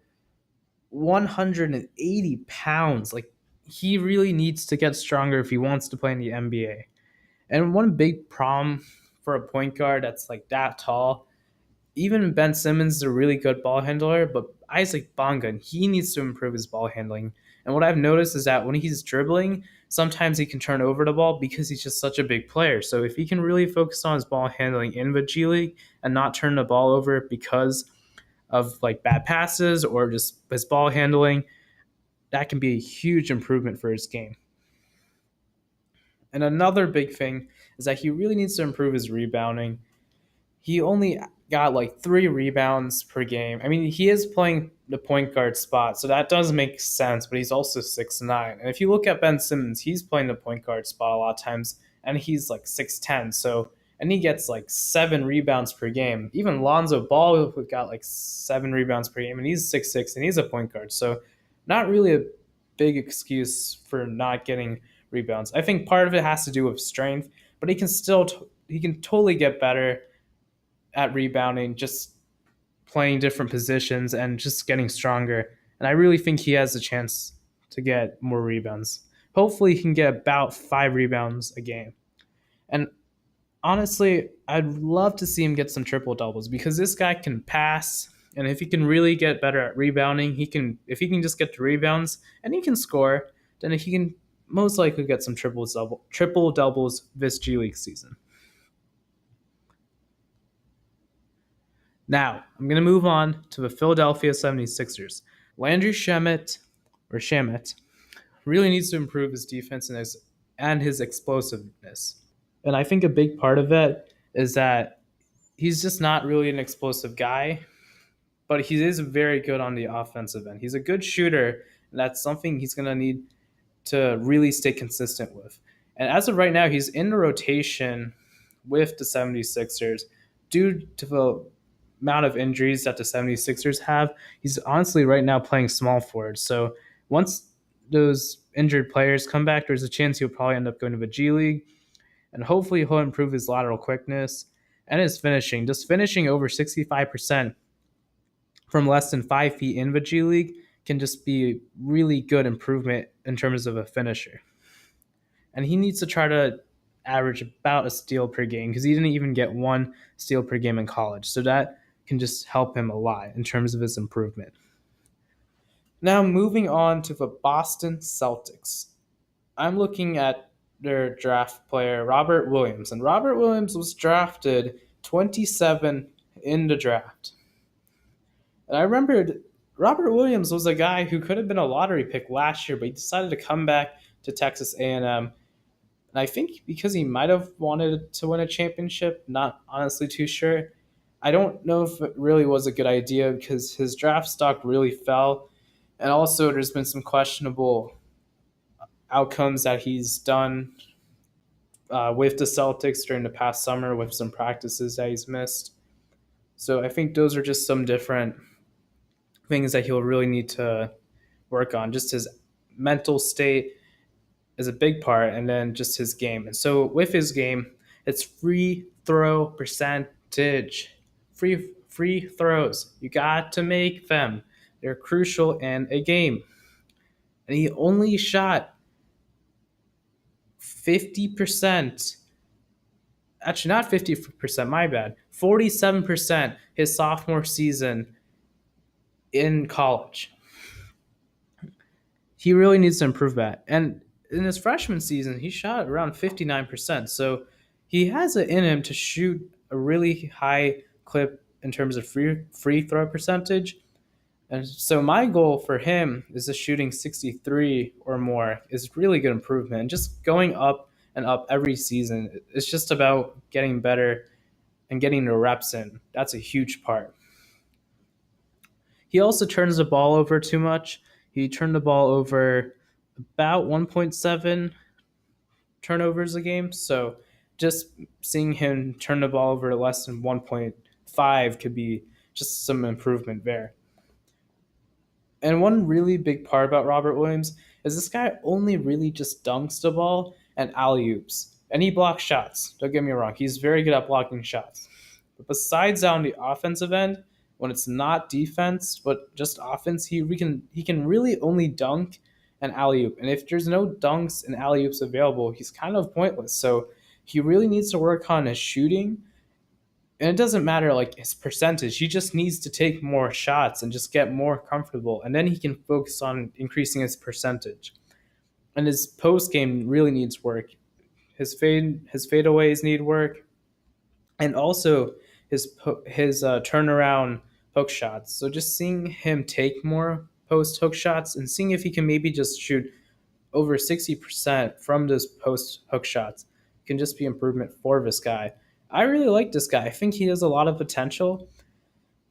180 pounds. Like, he really needs to get stronger if he wants to play in the NBA. And one big problem for a point guard that's like that tall, even Ben Simmons is a really good ball handler, but Isaac Bonga, he needs to improve his ball handling. And what I've noticed is that when he's dribbling, sometimes he can turn over the ball because he's just such a big player. So if he can really focus on his ball handling in the G League and not turn the ball over because of like bad passes or just his ball handling, that can be a huge improvement for his game. And another big thing is that he really needs to improve his rebounding. He only got like 3 rebounds per game. I mean, he is playing the point guard spot, so that does make sense, but he's also 6'9". And if you look at Ben Simmons, he's playing the point guard spot a lot of times, and he's like 6'10". So, and he gets like 7 rebounds per game. Even Lonzo Ball got like 7 rebounds per game, and he's 6'6", and he's a point guard. So not really a big excuse for not getting rebounds. I think part of it has to do with strength, but he can totally get better at rebounding, just playing different positions and just getting stronger. And I really think he has a chance to get more rebounds. Hopefully he can get about 5 rebounds a game. And honestly, I'd love to see him get some triple doubles because this guy can pass, and if he can really get better at rebounding, if he can just get the rebounds and he can score, then he can most likely get some triple doubles this G League season. Now, I'm going to move on to the Philadelphia 76ers. Landry Shamet really needs to improve his defense and his explosiveness. And I think a big part of it is that he's just not really an explosive guy, but he is very good on the offensive end. He's a good shooter, and that's something he's going to need to really stay consistent with. And as of right now, he's in the rotation with the 76ers due to the amount of injuries that the 76ers have. He's honestly right now playing small forward. So once those injured players come back, there's a chance he'll probably end up going to the G League. And hopefully he'll improve his lateral quickness and his finishing. Just finishing over 65% from less than 5 feet in the G League can just be a really good improvement in terms of a finisher. And he needs to try to average about a steal per game because he didn't even get 1 steal per game in college. So that can just help him a lot in terms of his improvement. Now moving on to the Boston Celtics. I'm looking at their draft player, Robert Williams. And Robert Williams was drafted 27 in the draft. And I remembered Robert Williams was a guy who could have been a lottery pick last year, but he decided to come back to Texas A&M. And I think because he might have wanted to win a championship, not honestly too sure. I don't know if it really was a good idea because his draft stock really fell. And also, there's been some questionable outcomes that he's done with the Celtics during the past summer with some practices that he's missed. So I think those are just some different things that he'll really need to work on. Just his mental state is a big part, and then just his game. And so with his game, it's free throw percentage. Free throws. You got to make them. They're crucial in a game. And he only shot 50%. Actually, not 50%, my bad. 47% his sophomore season in college. He really needs to improve that. And in his freshman season, he shot around 59%. So he has it in him to shoot a really high clip in terms of free throw percentage. And so my goal for him is just shooting 63 or more is really good improvement. And just going up and up every season. It's just about getting better and getting the reps in. That's a huge part. He also turns the ball over too much. He turned the ball over about 1.7 turnovers a game. So just seeing him turn the ball over less than 1.5 could be just some improvement there. And one really big part about Robert Williams is this guy only really just dunks the ball and alley oops. And he blocks shots. Don't get me wrong, he's very good at blocking shots. But besides that, on the offensive end, when it's not defense but just offense, he can really only dunk and alley oop. And if there's no dunks and alley oops available, he's kind of pointless. So he really needs to work on his shooting, and it doesn't matter like his percentage. He just needs to take more shots and just get more comfortable, and then he can focus on increasing his percentage. And his post game really needs work. His fadeaways need work, and also his turnaround hook shots. So just seeing him take more post hook shots and seeing if he can maybe just shoot over 60% from those post hook shots can just be improvement for this guy. I really like this guy. I think he has a lot of potential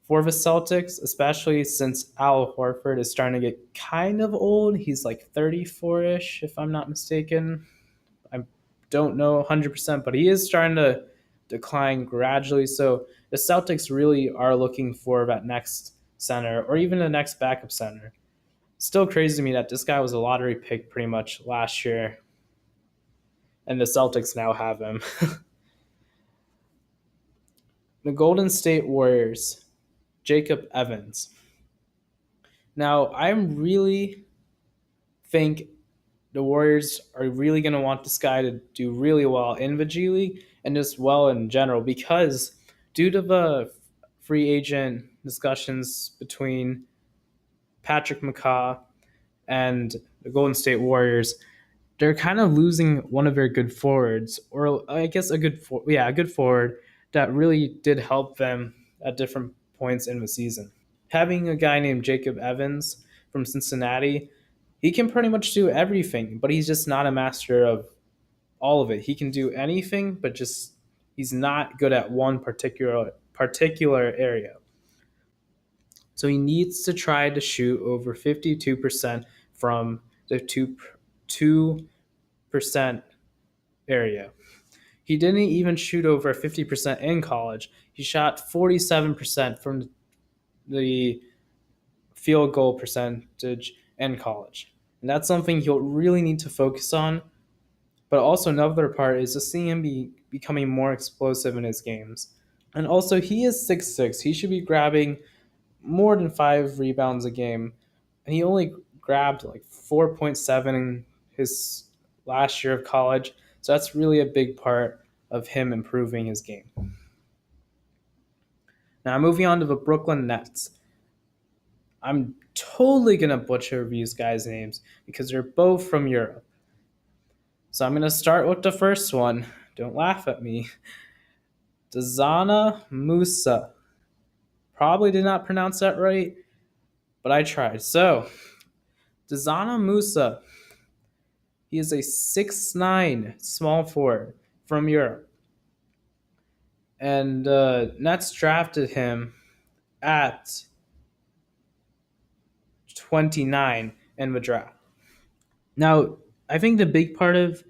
for the Celtics, especially since Al Horford is starting to get kind of old. He's like 34-ish, if I'm not mistaken. I don't know 100%, but he is starting to decline gradually. So the Celtics really are looking for that next center or even the next backup center. Still crazy to me that this guy was a lottery pick pretty much last year, and the Celtics now have him. The Golden State Warriors, Jacob Evans. Now, I really think the Warriors are really going to want this guy to do really well in the G League and just well in general, because due to the free agent discussions between Patrick McCaw and the Golden State Warriors, they're kind of losing one of their good forwards, or I guess a good forward that really did help them at different points in the season. Having a guy named Jacob Evans from Cincinnati, he can pretty much do everything, but he's just not a master of all of it. He can do anything, but just he's not good at one particular area. So he needs to try to shoot over 52% from the 2% area. He didn't even shoot over 50% in college. He shot 47% from the field goal percentage in college. And that's something he'll really need to focus on. But also another part is just seeing him becoming more explosive in his games. And also he is 6'6". He should be grabbing more than 5 rebounds a game. And he only grabbed like 4.7 in his last year of college. So that's really a big part of him improving his game. Now moving on to the Brooklyn Nets. I'm totally going to butcher these guys' names because they're both from Europe. So I'm going to start with the first one. Don't laugh at me. Dzanan Musa. Probably did not pronounce that right, but I tried. So, Dzanan Musa. He is a 6'9" small forward from Europe. And Nets drafted him at 29 in the draft. Now, I think the big part of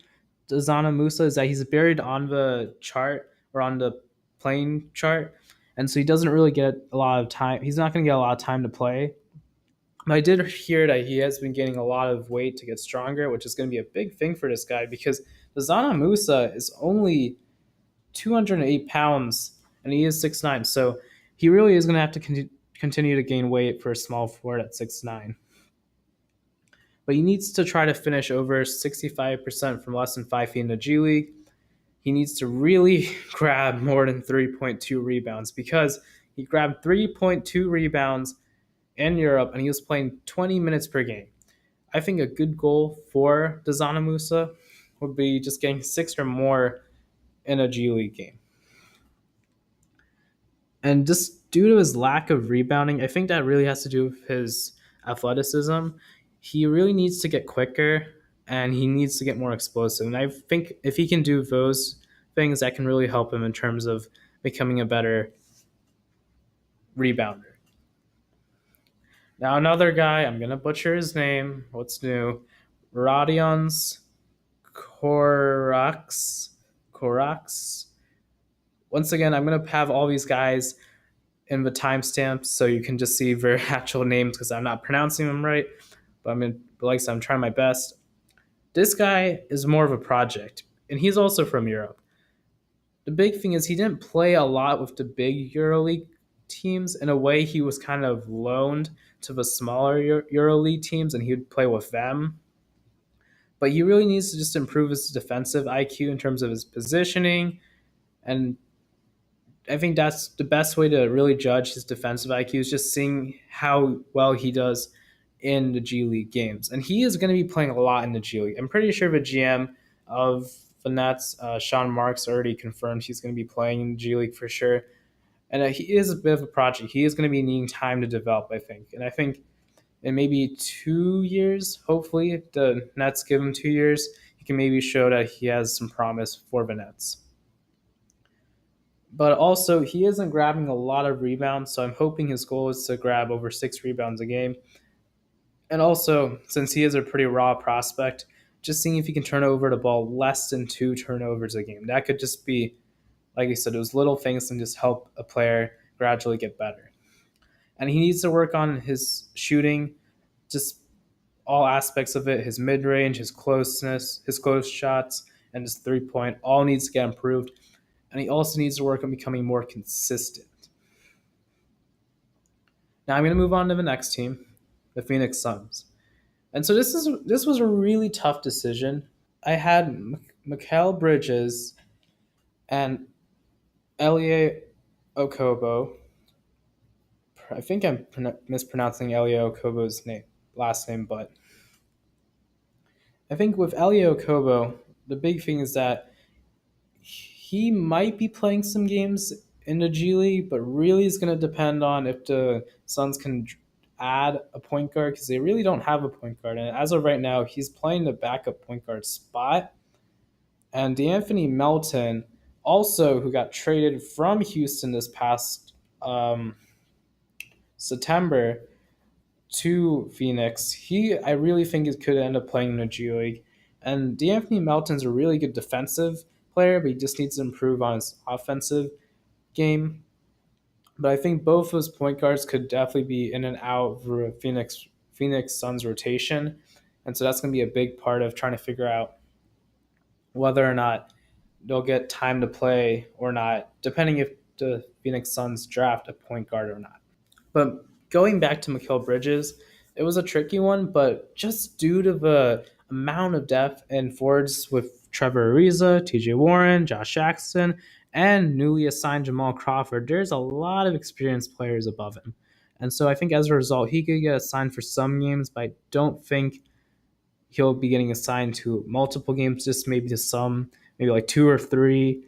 Dzanan Musa is that he's buried on the chart or on the playing chart, and so he doesn't really get a lot of time. He's not going to get a lot of time to play. But I did hear that he has been gaining a lot of weight to get stronger, which is going to be a big thing for this guy because Dzanan Musa is only 208 pounds and he is 6'9", so he really is going to have to continue to gain weight for a small forward at 6'9". But he needs to try to finish over 65% from less than 5 feet in the G League. He needs to really grab more than 3.2 rebounds because he grabbed 3.2 rebounds in Europe and he was playing 20 minutes per game. I think a good goal for Dzanan Musa would be just getting 6 or more in a G League game. And just due to his lack of rebounding, I think that really has to do with his athleticism. He really needs to get quicker and he needs to get more explosive. And I think if he can do those things, that can really help him in terms of becoming a better rebounder. Now, another guy, I'm going to butcher his name. What's new? Rodions Korax. Once again, I'm going to have all these guys in the timestamps so you can just see their actual names because I'm not pronouncing them right. But I'm trying my best. This guy is more of a project, and he's also from Europe. The big thing is he didn't play a lot with the big EuroLeague teams. In a way, he was kind of loaned to the smaller EuroLeague teams, and he would play with them. But he really needs to just improve his defensive IQ in terms of his positioning, and I think that's the best way to really judge his defensive IQ is just seeing how well he does in the G League games. And he is going to be playing a lot in the G League. I'm pretty sure the GM of the Nets, Sean Marks, already confirmed he's going to be playing in the G League for sure. And he is a bit of a project. He is going to be needing time to develop, I think. And I think in maybe 2 years, hopefully, if the Nets give him 2 years, he can maybe show that he has some promise for the Nets. But also, he isn't grabbing a lot of rebounds, so I'm hoping his goal is to grab over 6 rebounds a game. And also, since he is a pretty raw prospect, just seeing if he can turn over the ball less than 2 turnovers a game. That could just be, like I said, those little things can just help a player gradually get better. And he needs to work on his shooting, just all aspects of it, his mid-range, his closeness, his close shots, and his three-point, all needs to get improved. And he also needs to work on becoming more consistent. Now I'm going to move on to the next team, the Phoenix Suns. And so this was a really tough decision. I had Mikal Bridges and Elie Okobo. I think I'm mispronouncing Elie Okobo's last name, but I think with Elie Okobo, the big thing is that he might be playing some games in the G League, but really is going to depend on if the Suns can add a point guard because they really don't have a point guard. And as of right now, he's playing the backup point guard spot. And Anfernee Melton, also who got traded from Houston this past September to Phoenix, I really think it could end up playing in the G League. And Anfernee Melton's a really good defensive player, but he just needs to improve on his offensive game. But I think both those point guards could definitely be in and out of a Phoenix Suns rotation. And so that's going to be a big part of trying to figure out whether or not they'll get time to play or not, depending if the Phoenix Suns draft a point guard or not. But going back to Mikal Bridges, it was a tricky one, but just due to the amount of depth in forwards with Trevor Ariza, TJ Warren, Josh Jackson, and newly assigned Jamal Crawford, there's a lot of experienced players above him. And so I think as a result, he could get assigned for some games, but I don't think he'll be getting assigned to multiple games, just maybe to some, maybe like 2 or 3.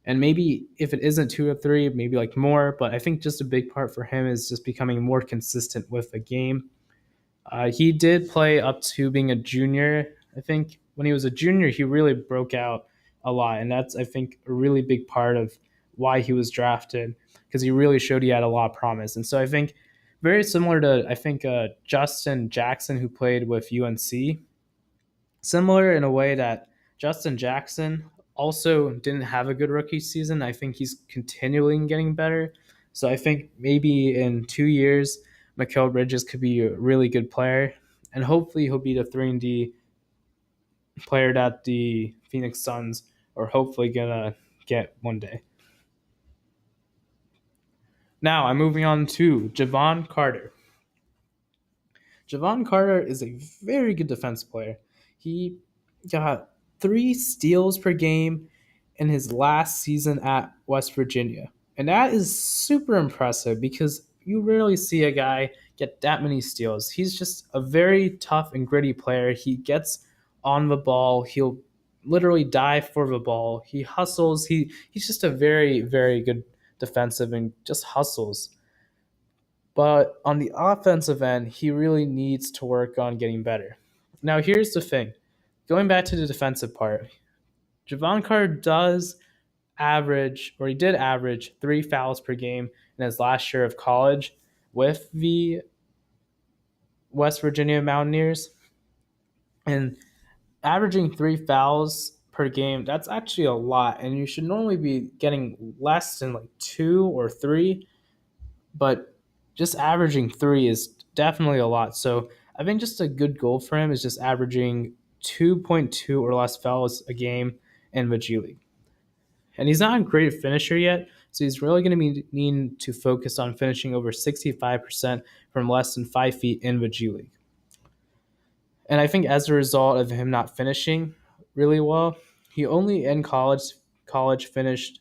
And maybe if it isn't 2 or 3, maybe like more. But I think just a big part for him is just becoming more consistent with the game. He did play up to being a junior. I think when he was a junior, he really broke out a lot. And that's, I think, a really big part of why he was drafted, because he really showed he had a lot of promise. And so I think very similar to, I think, Justin Jackson, who played with UNC, similar in a way that Justin Jackson also didn't have a good rookie season. I think he's continually getting better. So I think maybe in 2 years, Mikal Bridges could be a really good player, and hopefully he'll be the 3-and-D player that the Phoenix Suns are hopefully gonna get one day. Now I'm moving on to Javon Carter. Javon Carter is a very good defense player. He got 3 steals per game in his last season at West Virginia. And that is super impressive because you rarely see a guy get that many steals. He's just a very tough and gritty player. He gets on the ball. He'll literally die for the ball. He hustles. He's just a very, very good defensive and just hustles. But on the offensive end, he really needs to work on getting better. Now, here's the thing. Going back to the defensive part, Javon Carter does average, or he did average 3 fouls per game in his last year of college with the West Virginia Mountaineers. And averaging 3 fouls per game, that's actually a lot. And you should normally be getting less than like 2 or 3. But just averaging 3 is definitely a lot. So I think just a good goal for him is just averaging 2.2 or less fouls a game in the G League. And he's not a great finisher yet, so he's really going to be needing to focus on finishing over 65% from less than 5 feet in the G League. And I think as a result of him not finishing really well, he only in college finished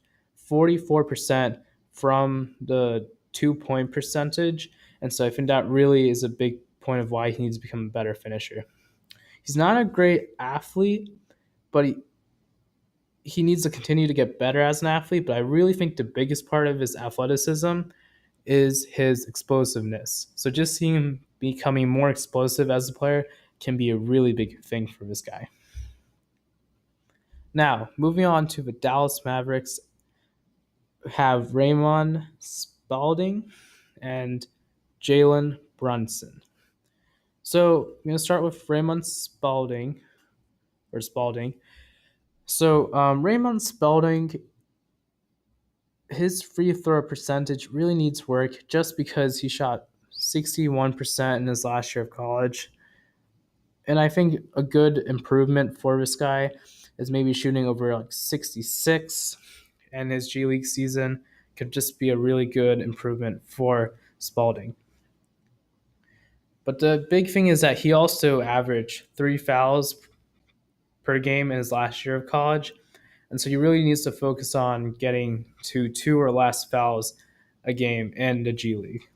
44% from the 2-point percentage. And so I think that really is a big point of why he needs to become a better finisher. He's not a great athlete, but he needs to continue to get better as an athlete. But I really think the biggest part of his athleticism is his explosiveness. So just seeing him becoming more explosive as a player can be a really big thing for this guy. Now, moving on to the Dallas Mavericks, have Raymond Spalding and Jalen Brunson. So I'm going to start with Raymond Spalding. So Raymond Spalding, his free throw percentage really needs work just because he shot 61% in his last year of college. And I think a good improvement for this guy is maybe shooting over like 66, and his G League season could just be a really good improvement for Spalding. But the big thing is that he also averaged 3 fouls per game in his last year of college. And so he really needs to focus on getting to 2 or less fouls a game in the G League.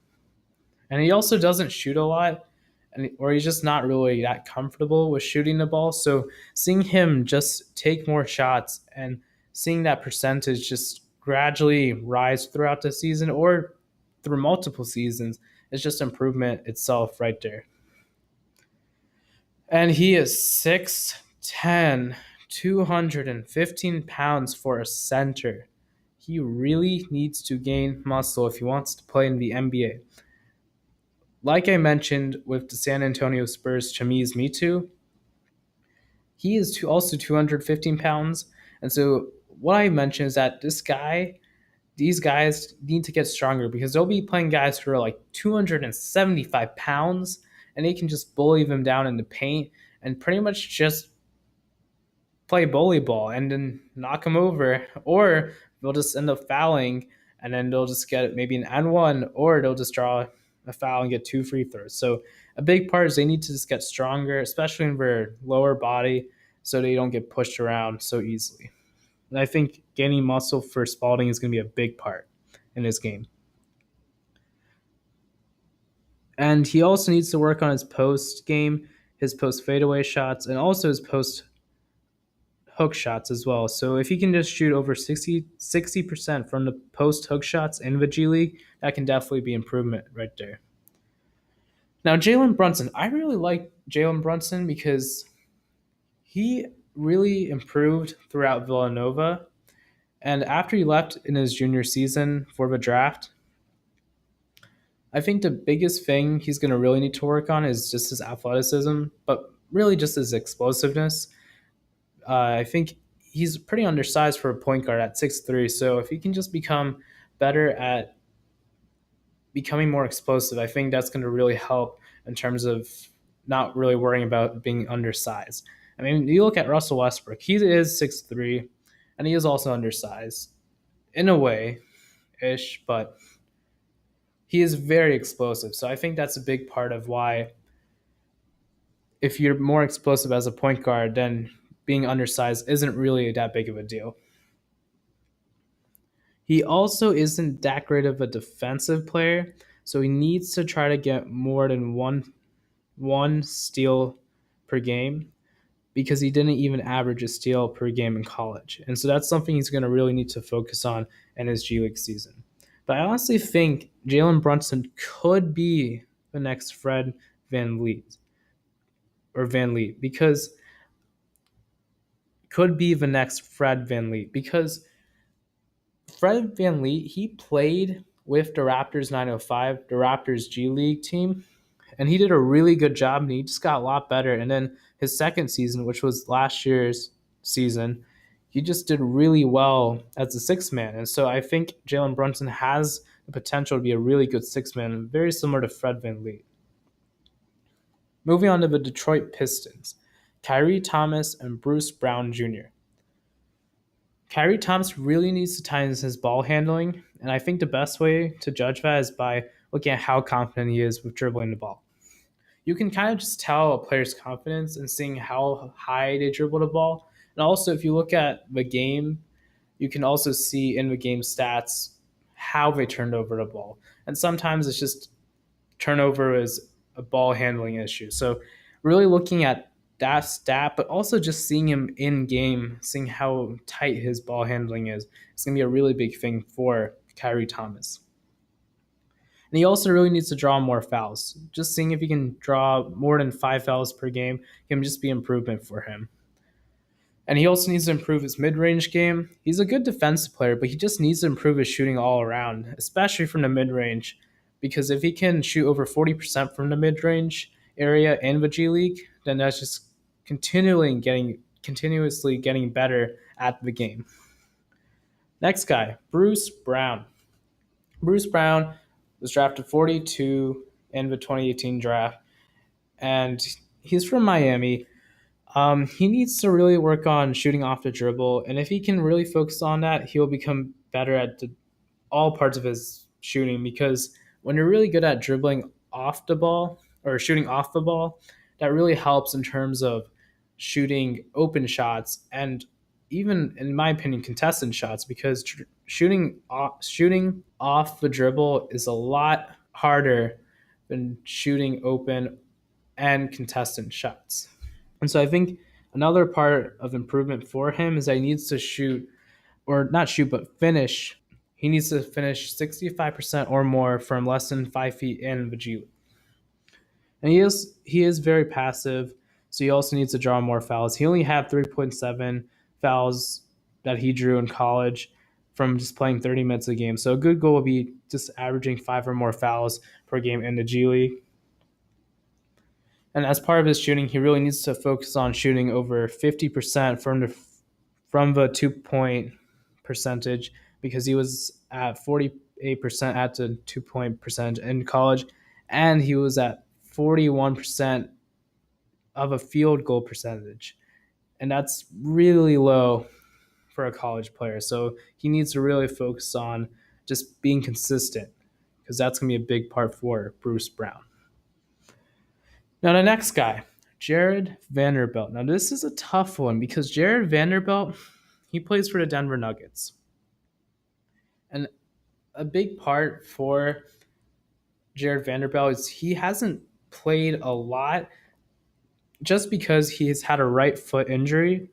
And he also doesn't shoot a lot, or he's just not really that comfortable with shooting the ball. So seeing him just take more shots and seeing that percentage just gradually rise throughout the season or through multiple seasons is just improvement itself right there. And he is 6'10", 215 pounds for a center. He really needs to gain muscle if he wants to play in the NBA. Like I mentioned with the San Antonio Spurs Chimeze Metu, he is also 215 pounds. And so what I mentioned is that these guys need to get stronger because they'll be playing guys who are like 275 pounds, and they can just bully them down in the paint and pretty much just play bully ball and then knock them over. Or they'll just end up fouling, and then they'll just get maybe an N1, or they'll just draw a foul and get 2 free throws. So a big part is they need to just get stronger, especially in their lower body, so they don't get pushed around so easily. And I think gaining muscle for Spalding is going to be a big part in his game. And he also needs to work on his post game, his post fadeaway shots, and also his post hook shots as well. So if he can just shoot over 60% from the post hook shots in the G League, that can definitely be improvement right there. Now, Jalen Brunson. I really like Jalen Brunson because he really improved throughout Villanova. And after he left in his junior season for the draft, I think the biggest thing he's going to really need to work on is just his athleticism, but really just his explosiveness. I think he's pretty undersized for a point guard at 6'3". So if he can just become better at becoming more explosive, I think that's going to really help in terms of not really worrying about being undersized. I mean, you look at Russell Westbrook, he is 6'3", and he is also undersized in a way ish, but he is very explosive. So I think that's a big part of why, if you're more explosive as a point guard, then being undersized isn't really that big of a deal. He also isn't that great of a defensive player, so he needs to try to get more than one steal per game because he didn't even average a steal per game in college. And so that's something he's going to really need to focus on in his G League season. But I honestly think Jalen Brunson could be the next Fred VanVleet Van Lee because could be the next Fred VanVleet because Fred VanVleet, he played with the Raptors 905, the Raptors G League team, and he did a really good job, and he just got a lot better. And then his second season, which was last year's season, he just did really well as a six man. And so I think Jalen Brunson has the potential to be a really good six man, very similar to Fred VanVleet. Moving on to the Detroit Pistons, Kyrie Thomas and Bruce Brown Jr. Kyrie Thomas really needs to tighten his ball handling, and I think the best way to judge that is by looking at how confident he is with dribbling the ball. You can kind of just tell a player's confidence in seeing how high they dribble the ball. And also, if you look at the game, you can also see in the game stats how they turned over the ball. And sometimes it's just turnover is a ball handling issue. So really looking at that stat, but also just seeing him in game, seeing how tight his ball handling is, it's going to be a really big thing for Kyrie Thomas. And he also really needs to draw more fouls. Just seeing if he can draw more than 5 fouls per game can just be improvement for him. And he also needs to improve his mid-range game. He's a good defensive player, but he just needs to improve his shooting all around, especially from the mid-range. Because if he can shoot over 40% from the mid-range area in the G League, then that's just continuously getting better at the game. Next guy, Bruce Brown. Bruce Brown was drafted 42 in the 2018 draft, and he's from Miami. He needs to really work on shooting off the dribble, and if he can really focus on that, he'll become better at all parts of his shooting, because when you're really good at dribbling off the ball or shooting off the ball, that really helps in terms of shooting open shots and even, in my opinion, contested shots, because shooting off the dribble is a lot harder than shooting open and contested shots. And so I think another part of improvement for him is that he needs to shoot, or not shoot, but finish. He needs to finish 65% or more from less than 5 feet in the G League. And he is very passive, so he also needs to draw more fouls. He only had 3.7 fouls that he drew in college from just playing 30 minutes a game. So a good goal would be just averaging 5 or more fouls per game in the G League. And as part of his shooting, he really needs to focus on shooting over 50% from the 2-point percentage, because he was at 48% at the 2-point percentage in college, and he was at 41% of a field goal percentage. And that's really low for a college player. So he needs to really focus on just being consistent, because that's going to be a big part for Bruce Brown. Now, the next guy, Jared Vanderbilt. Now, this is a tough one because Jared Vanderbilt, he plays for the Denver Nuggets. And a big part for Jared Vanderbilt is he hasn't played a lot just because he's had a right foot injury.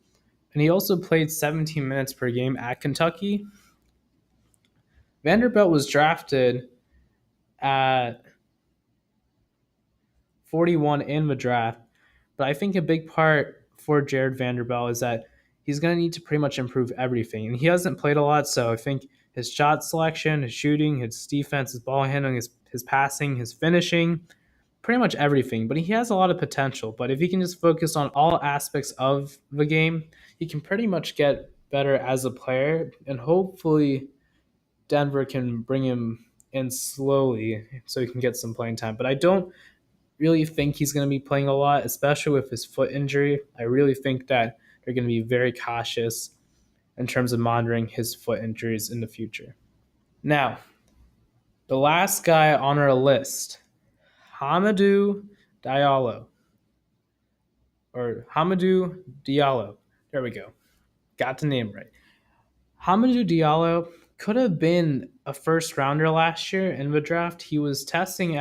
And he also played 17 minutes per game at Kentucky. Vanderbilt was drafted at 41 in the draft. But I think a big part for Jared Vanderbilt is that he's going to need to pretty much improve everything. And he hasn't played a lot, so I think his shot selection, his shooting, his defense, his ball handling, his passing, his finishing, pretty much everything. But he has a lot of potential. But if he can just focus on all aspects of the game, he can pretty much get better as a player. And hopefully Denver can bring him in slowly so he can get some playing time. But I don't really think he's going to be playing a lot, especially with his foot injury. I really think that they're going to be very cautious in terms of monitoring his foot injuries in the future. Now, the last guy on our list, Hamidou Diallo. Or Hamidou Diallo. There we go. Got the name right. Hamidou Diallo could have been a first rounder last year in the draft. He was coming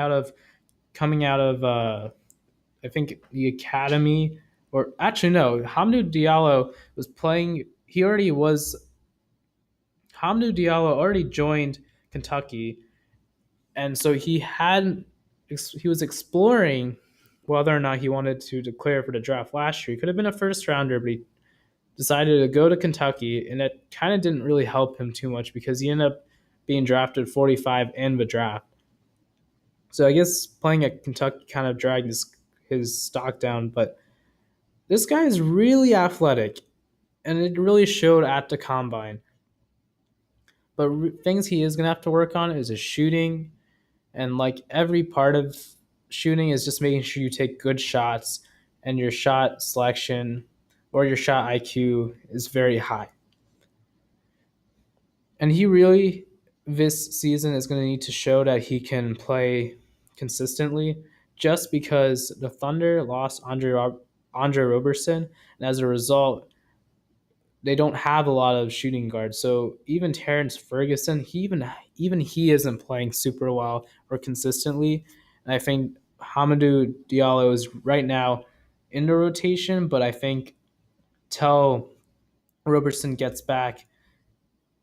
out of I think the academy, or actually no, Hamidou Diallo was playing. Hamidou Diallo already joined Kentucky, and so he was exploring whether or not he wanted to declare for the draft last year. He could have been a first rounder, but he decided to go to Kentucky, and it kind of didn't really help him too much because he ended up being drafted 45 in the draft. So I guess playing at Kentucky kind of dragged his stock down, but this guy is really athletic, and it really showed at the combine. But things he is going to have to work on is his shooting, and like every part of shooting is just making sure you take good shots, and your shot selection or your shot IQ is very high. And he really, this season, is going to need to show that he can play consistently, just because the Thunder lost Andre Roberson, and as a result, they don't have a lot of shooting guards. So even Terrence Ferguson, even he isn't playing super well or consistently. And I think Hamidou Diallo is right now in the rotation, but I think till Roberson gets back,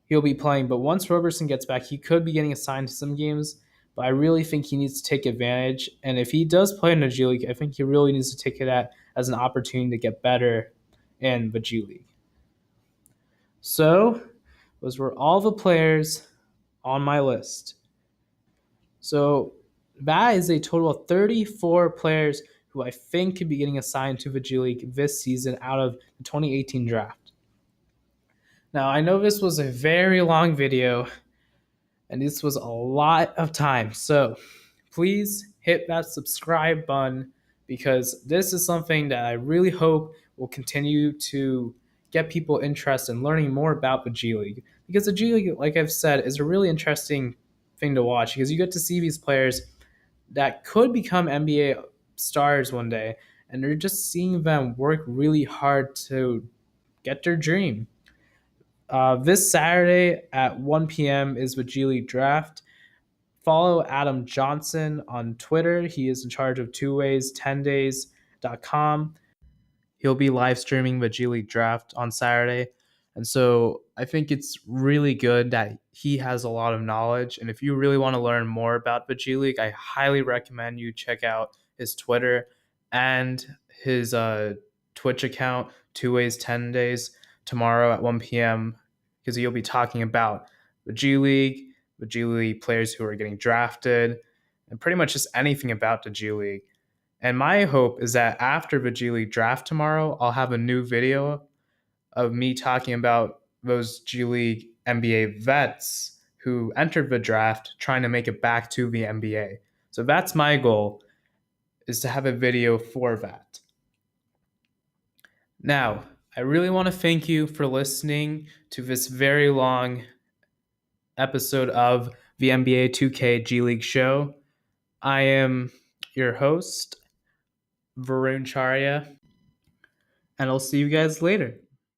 he'll be playing. But once Roberson gets back, he could be getting assigned to some games. But I really think he needs to take advantage. And if he does play in the G League, I think he really needs to take it as an opportunity to get better in the G League. So those were all the players on my list. So that is a total of 34 players who I think could be getting assigned to the G League this season out of the 2018 draft. Now, I know this was a very long video, and this was a lot of time. So please hit that subscribe button, because this is something that I really hope will continue to get people interested in learning more about the G League. Because the G League, like I've said, is a really interesting thing to watch, because you get to see these players that could become NBA stars one day, and you're just seeing them work really hard to get their dream. This Saturday at 1 p.m. is the G League draft. Follow Adam Johnson on Twitter. He is in charge of 2ways10days.com. He'll be live streaming the G League draft on Saturday. And so I think it's really good that he has a lot of knowledge. And if you really want to learn more about the G League, I highly recommend you check out his Twitter and his Twitch account, 2ways10days, tomorrow at 1 p.m. because he'll be talking about the G League players who are getting drafted, and pretty much just anything about the G League. And my hope is that after the G League draft tomorrow, I'll have a new video of me talking about those G League NBA vets who entered the draft trying to make it back to the NBA. So that's my goal, is to have a video for that. Now, I really want to thank you for listening to this very long episode of the NBA 2K G League show. I am your host, Varun Charya, and I'll see you guys later.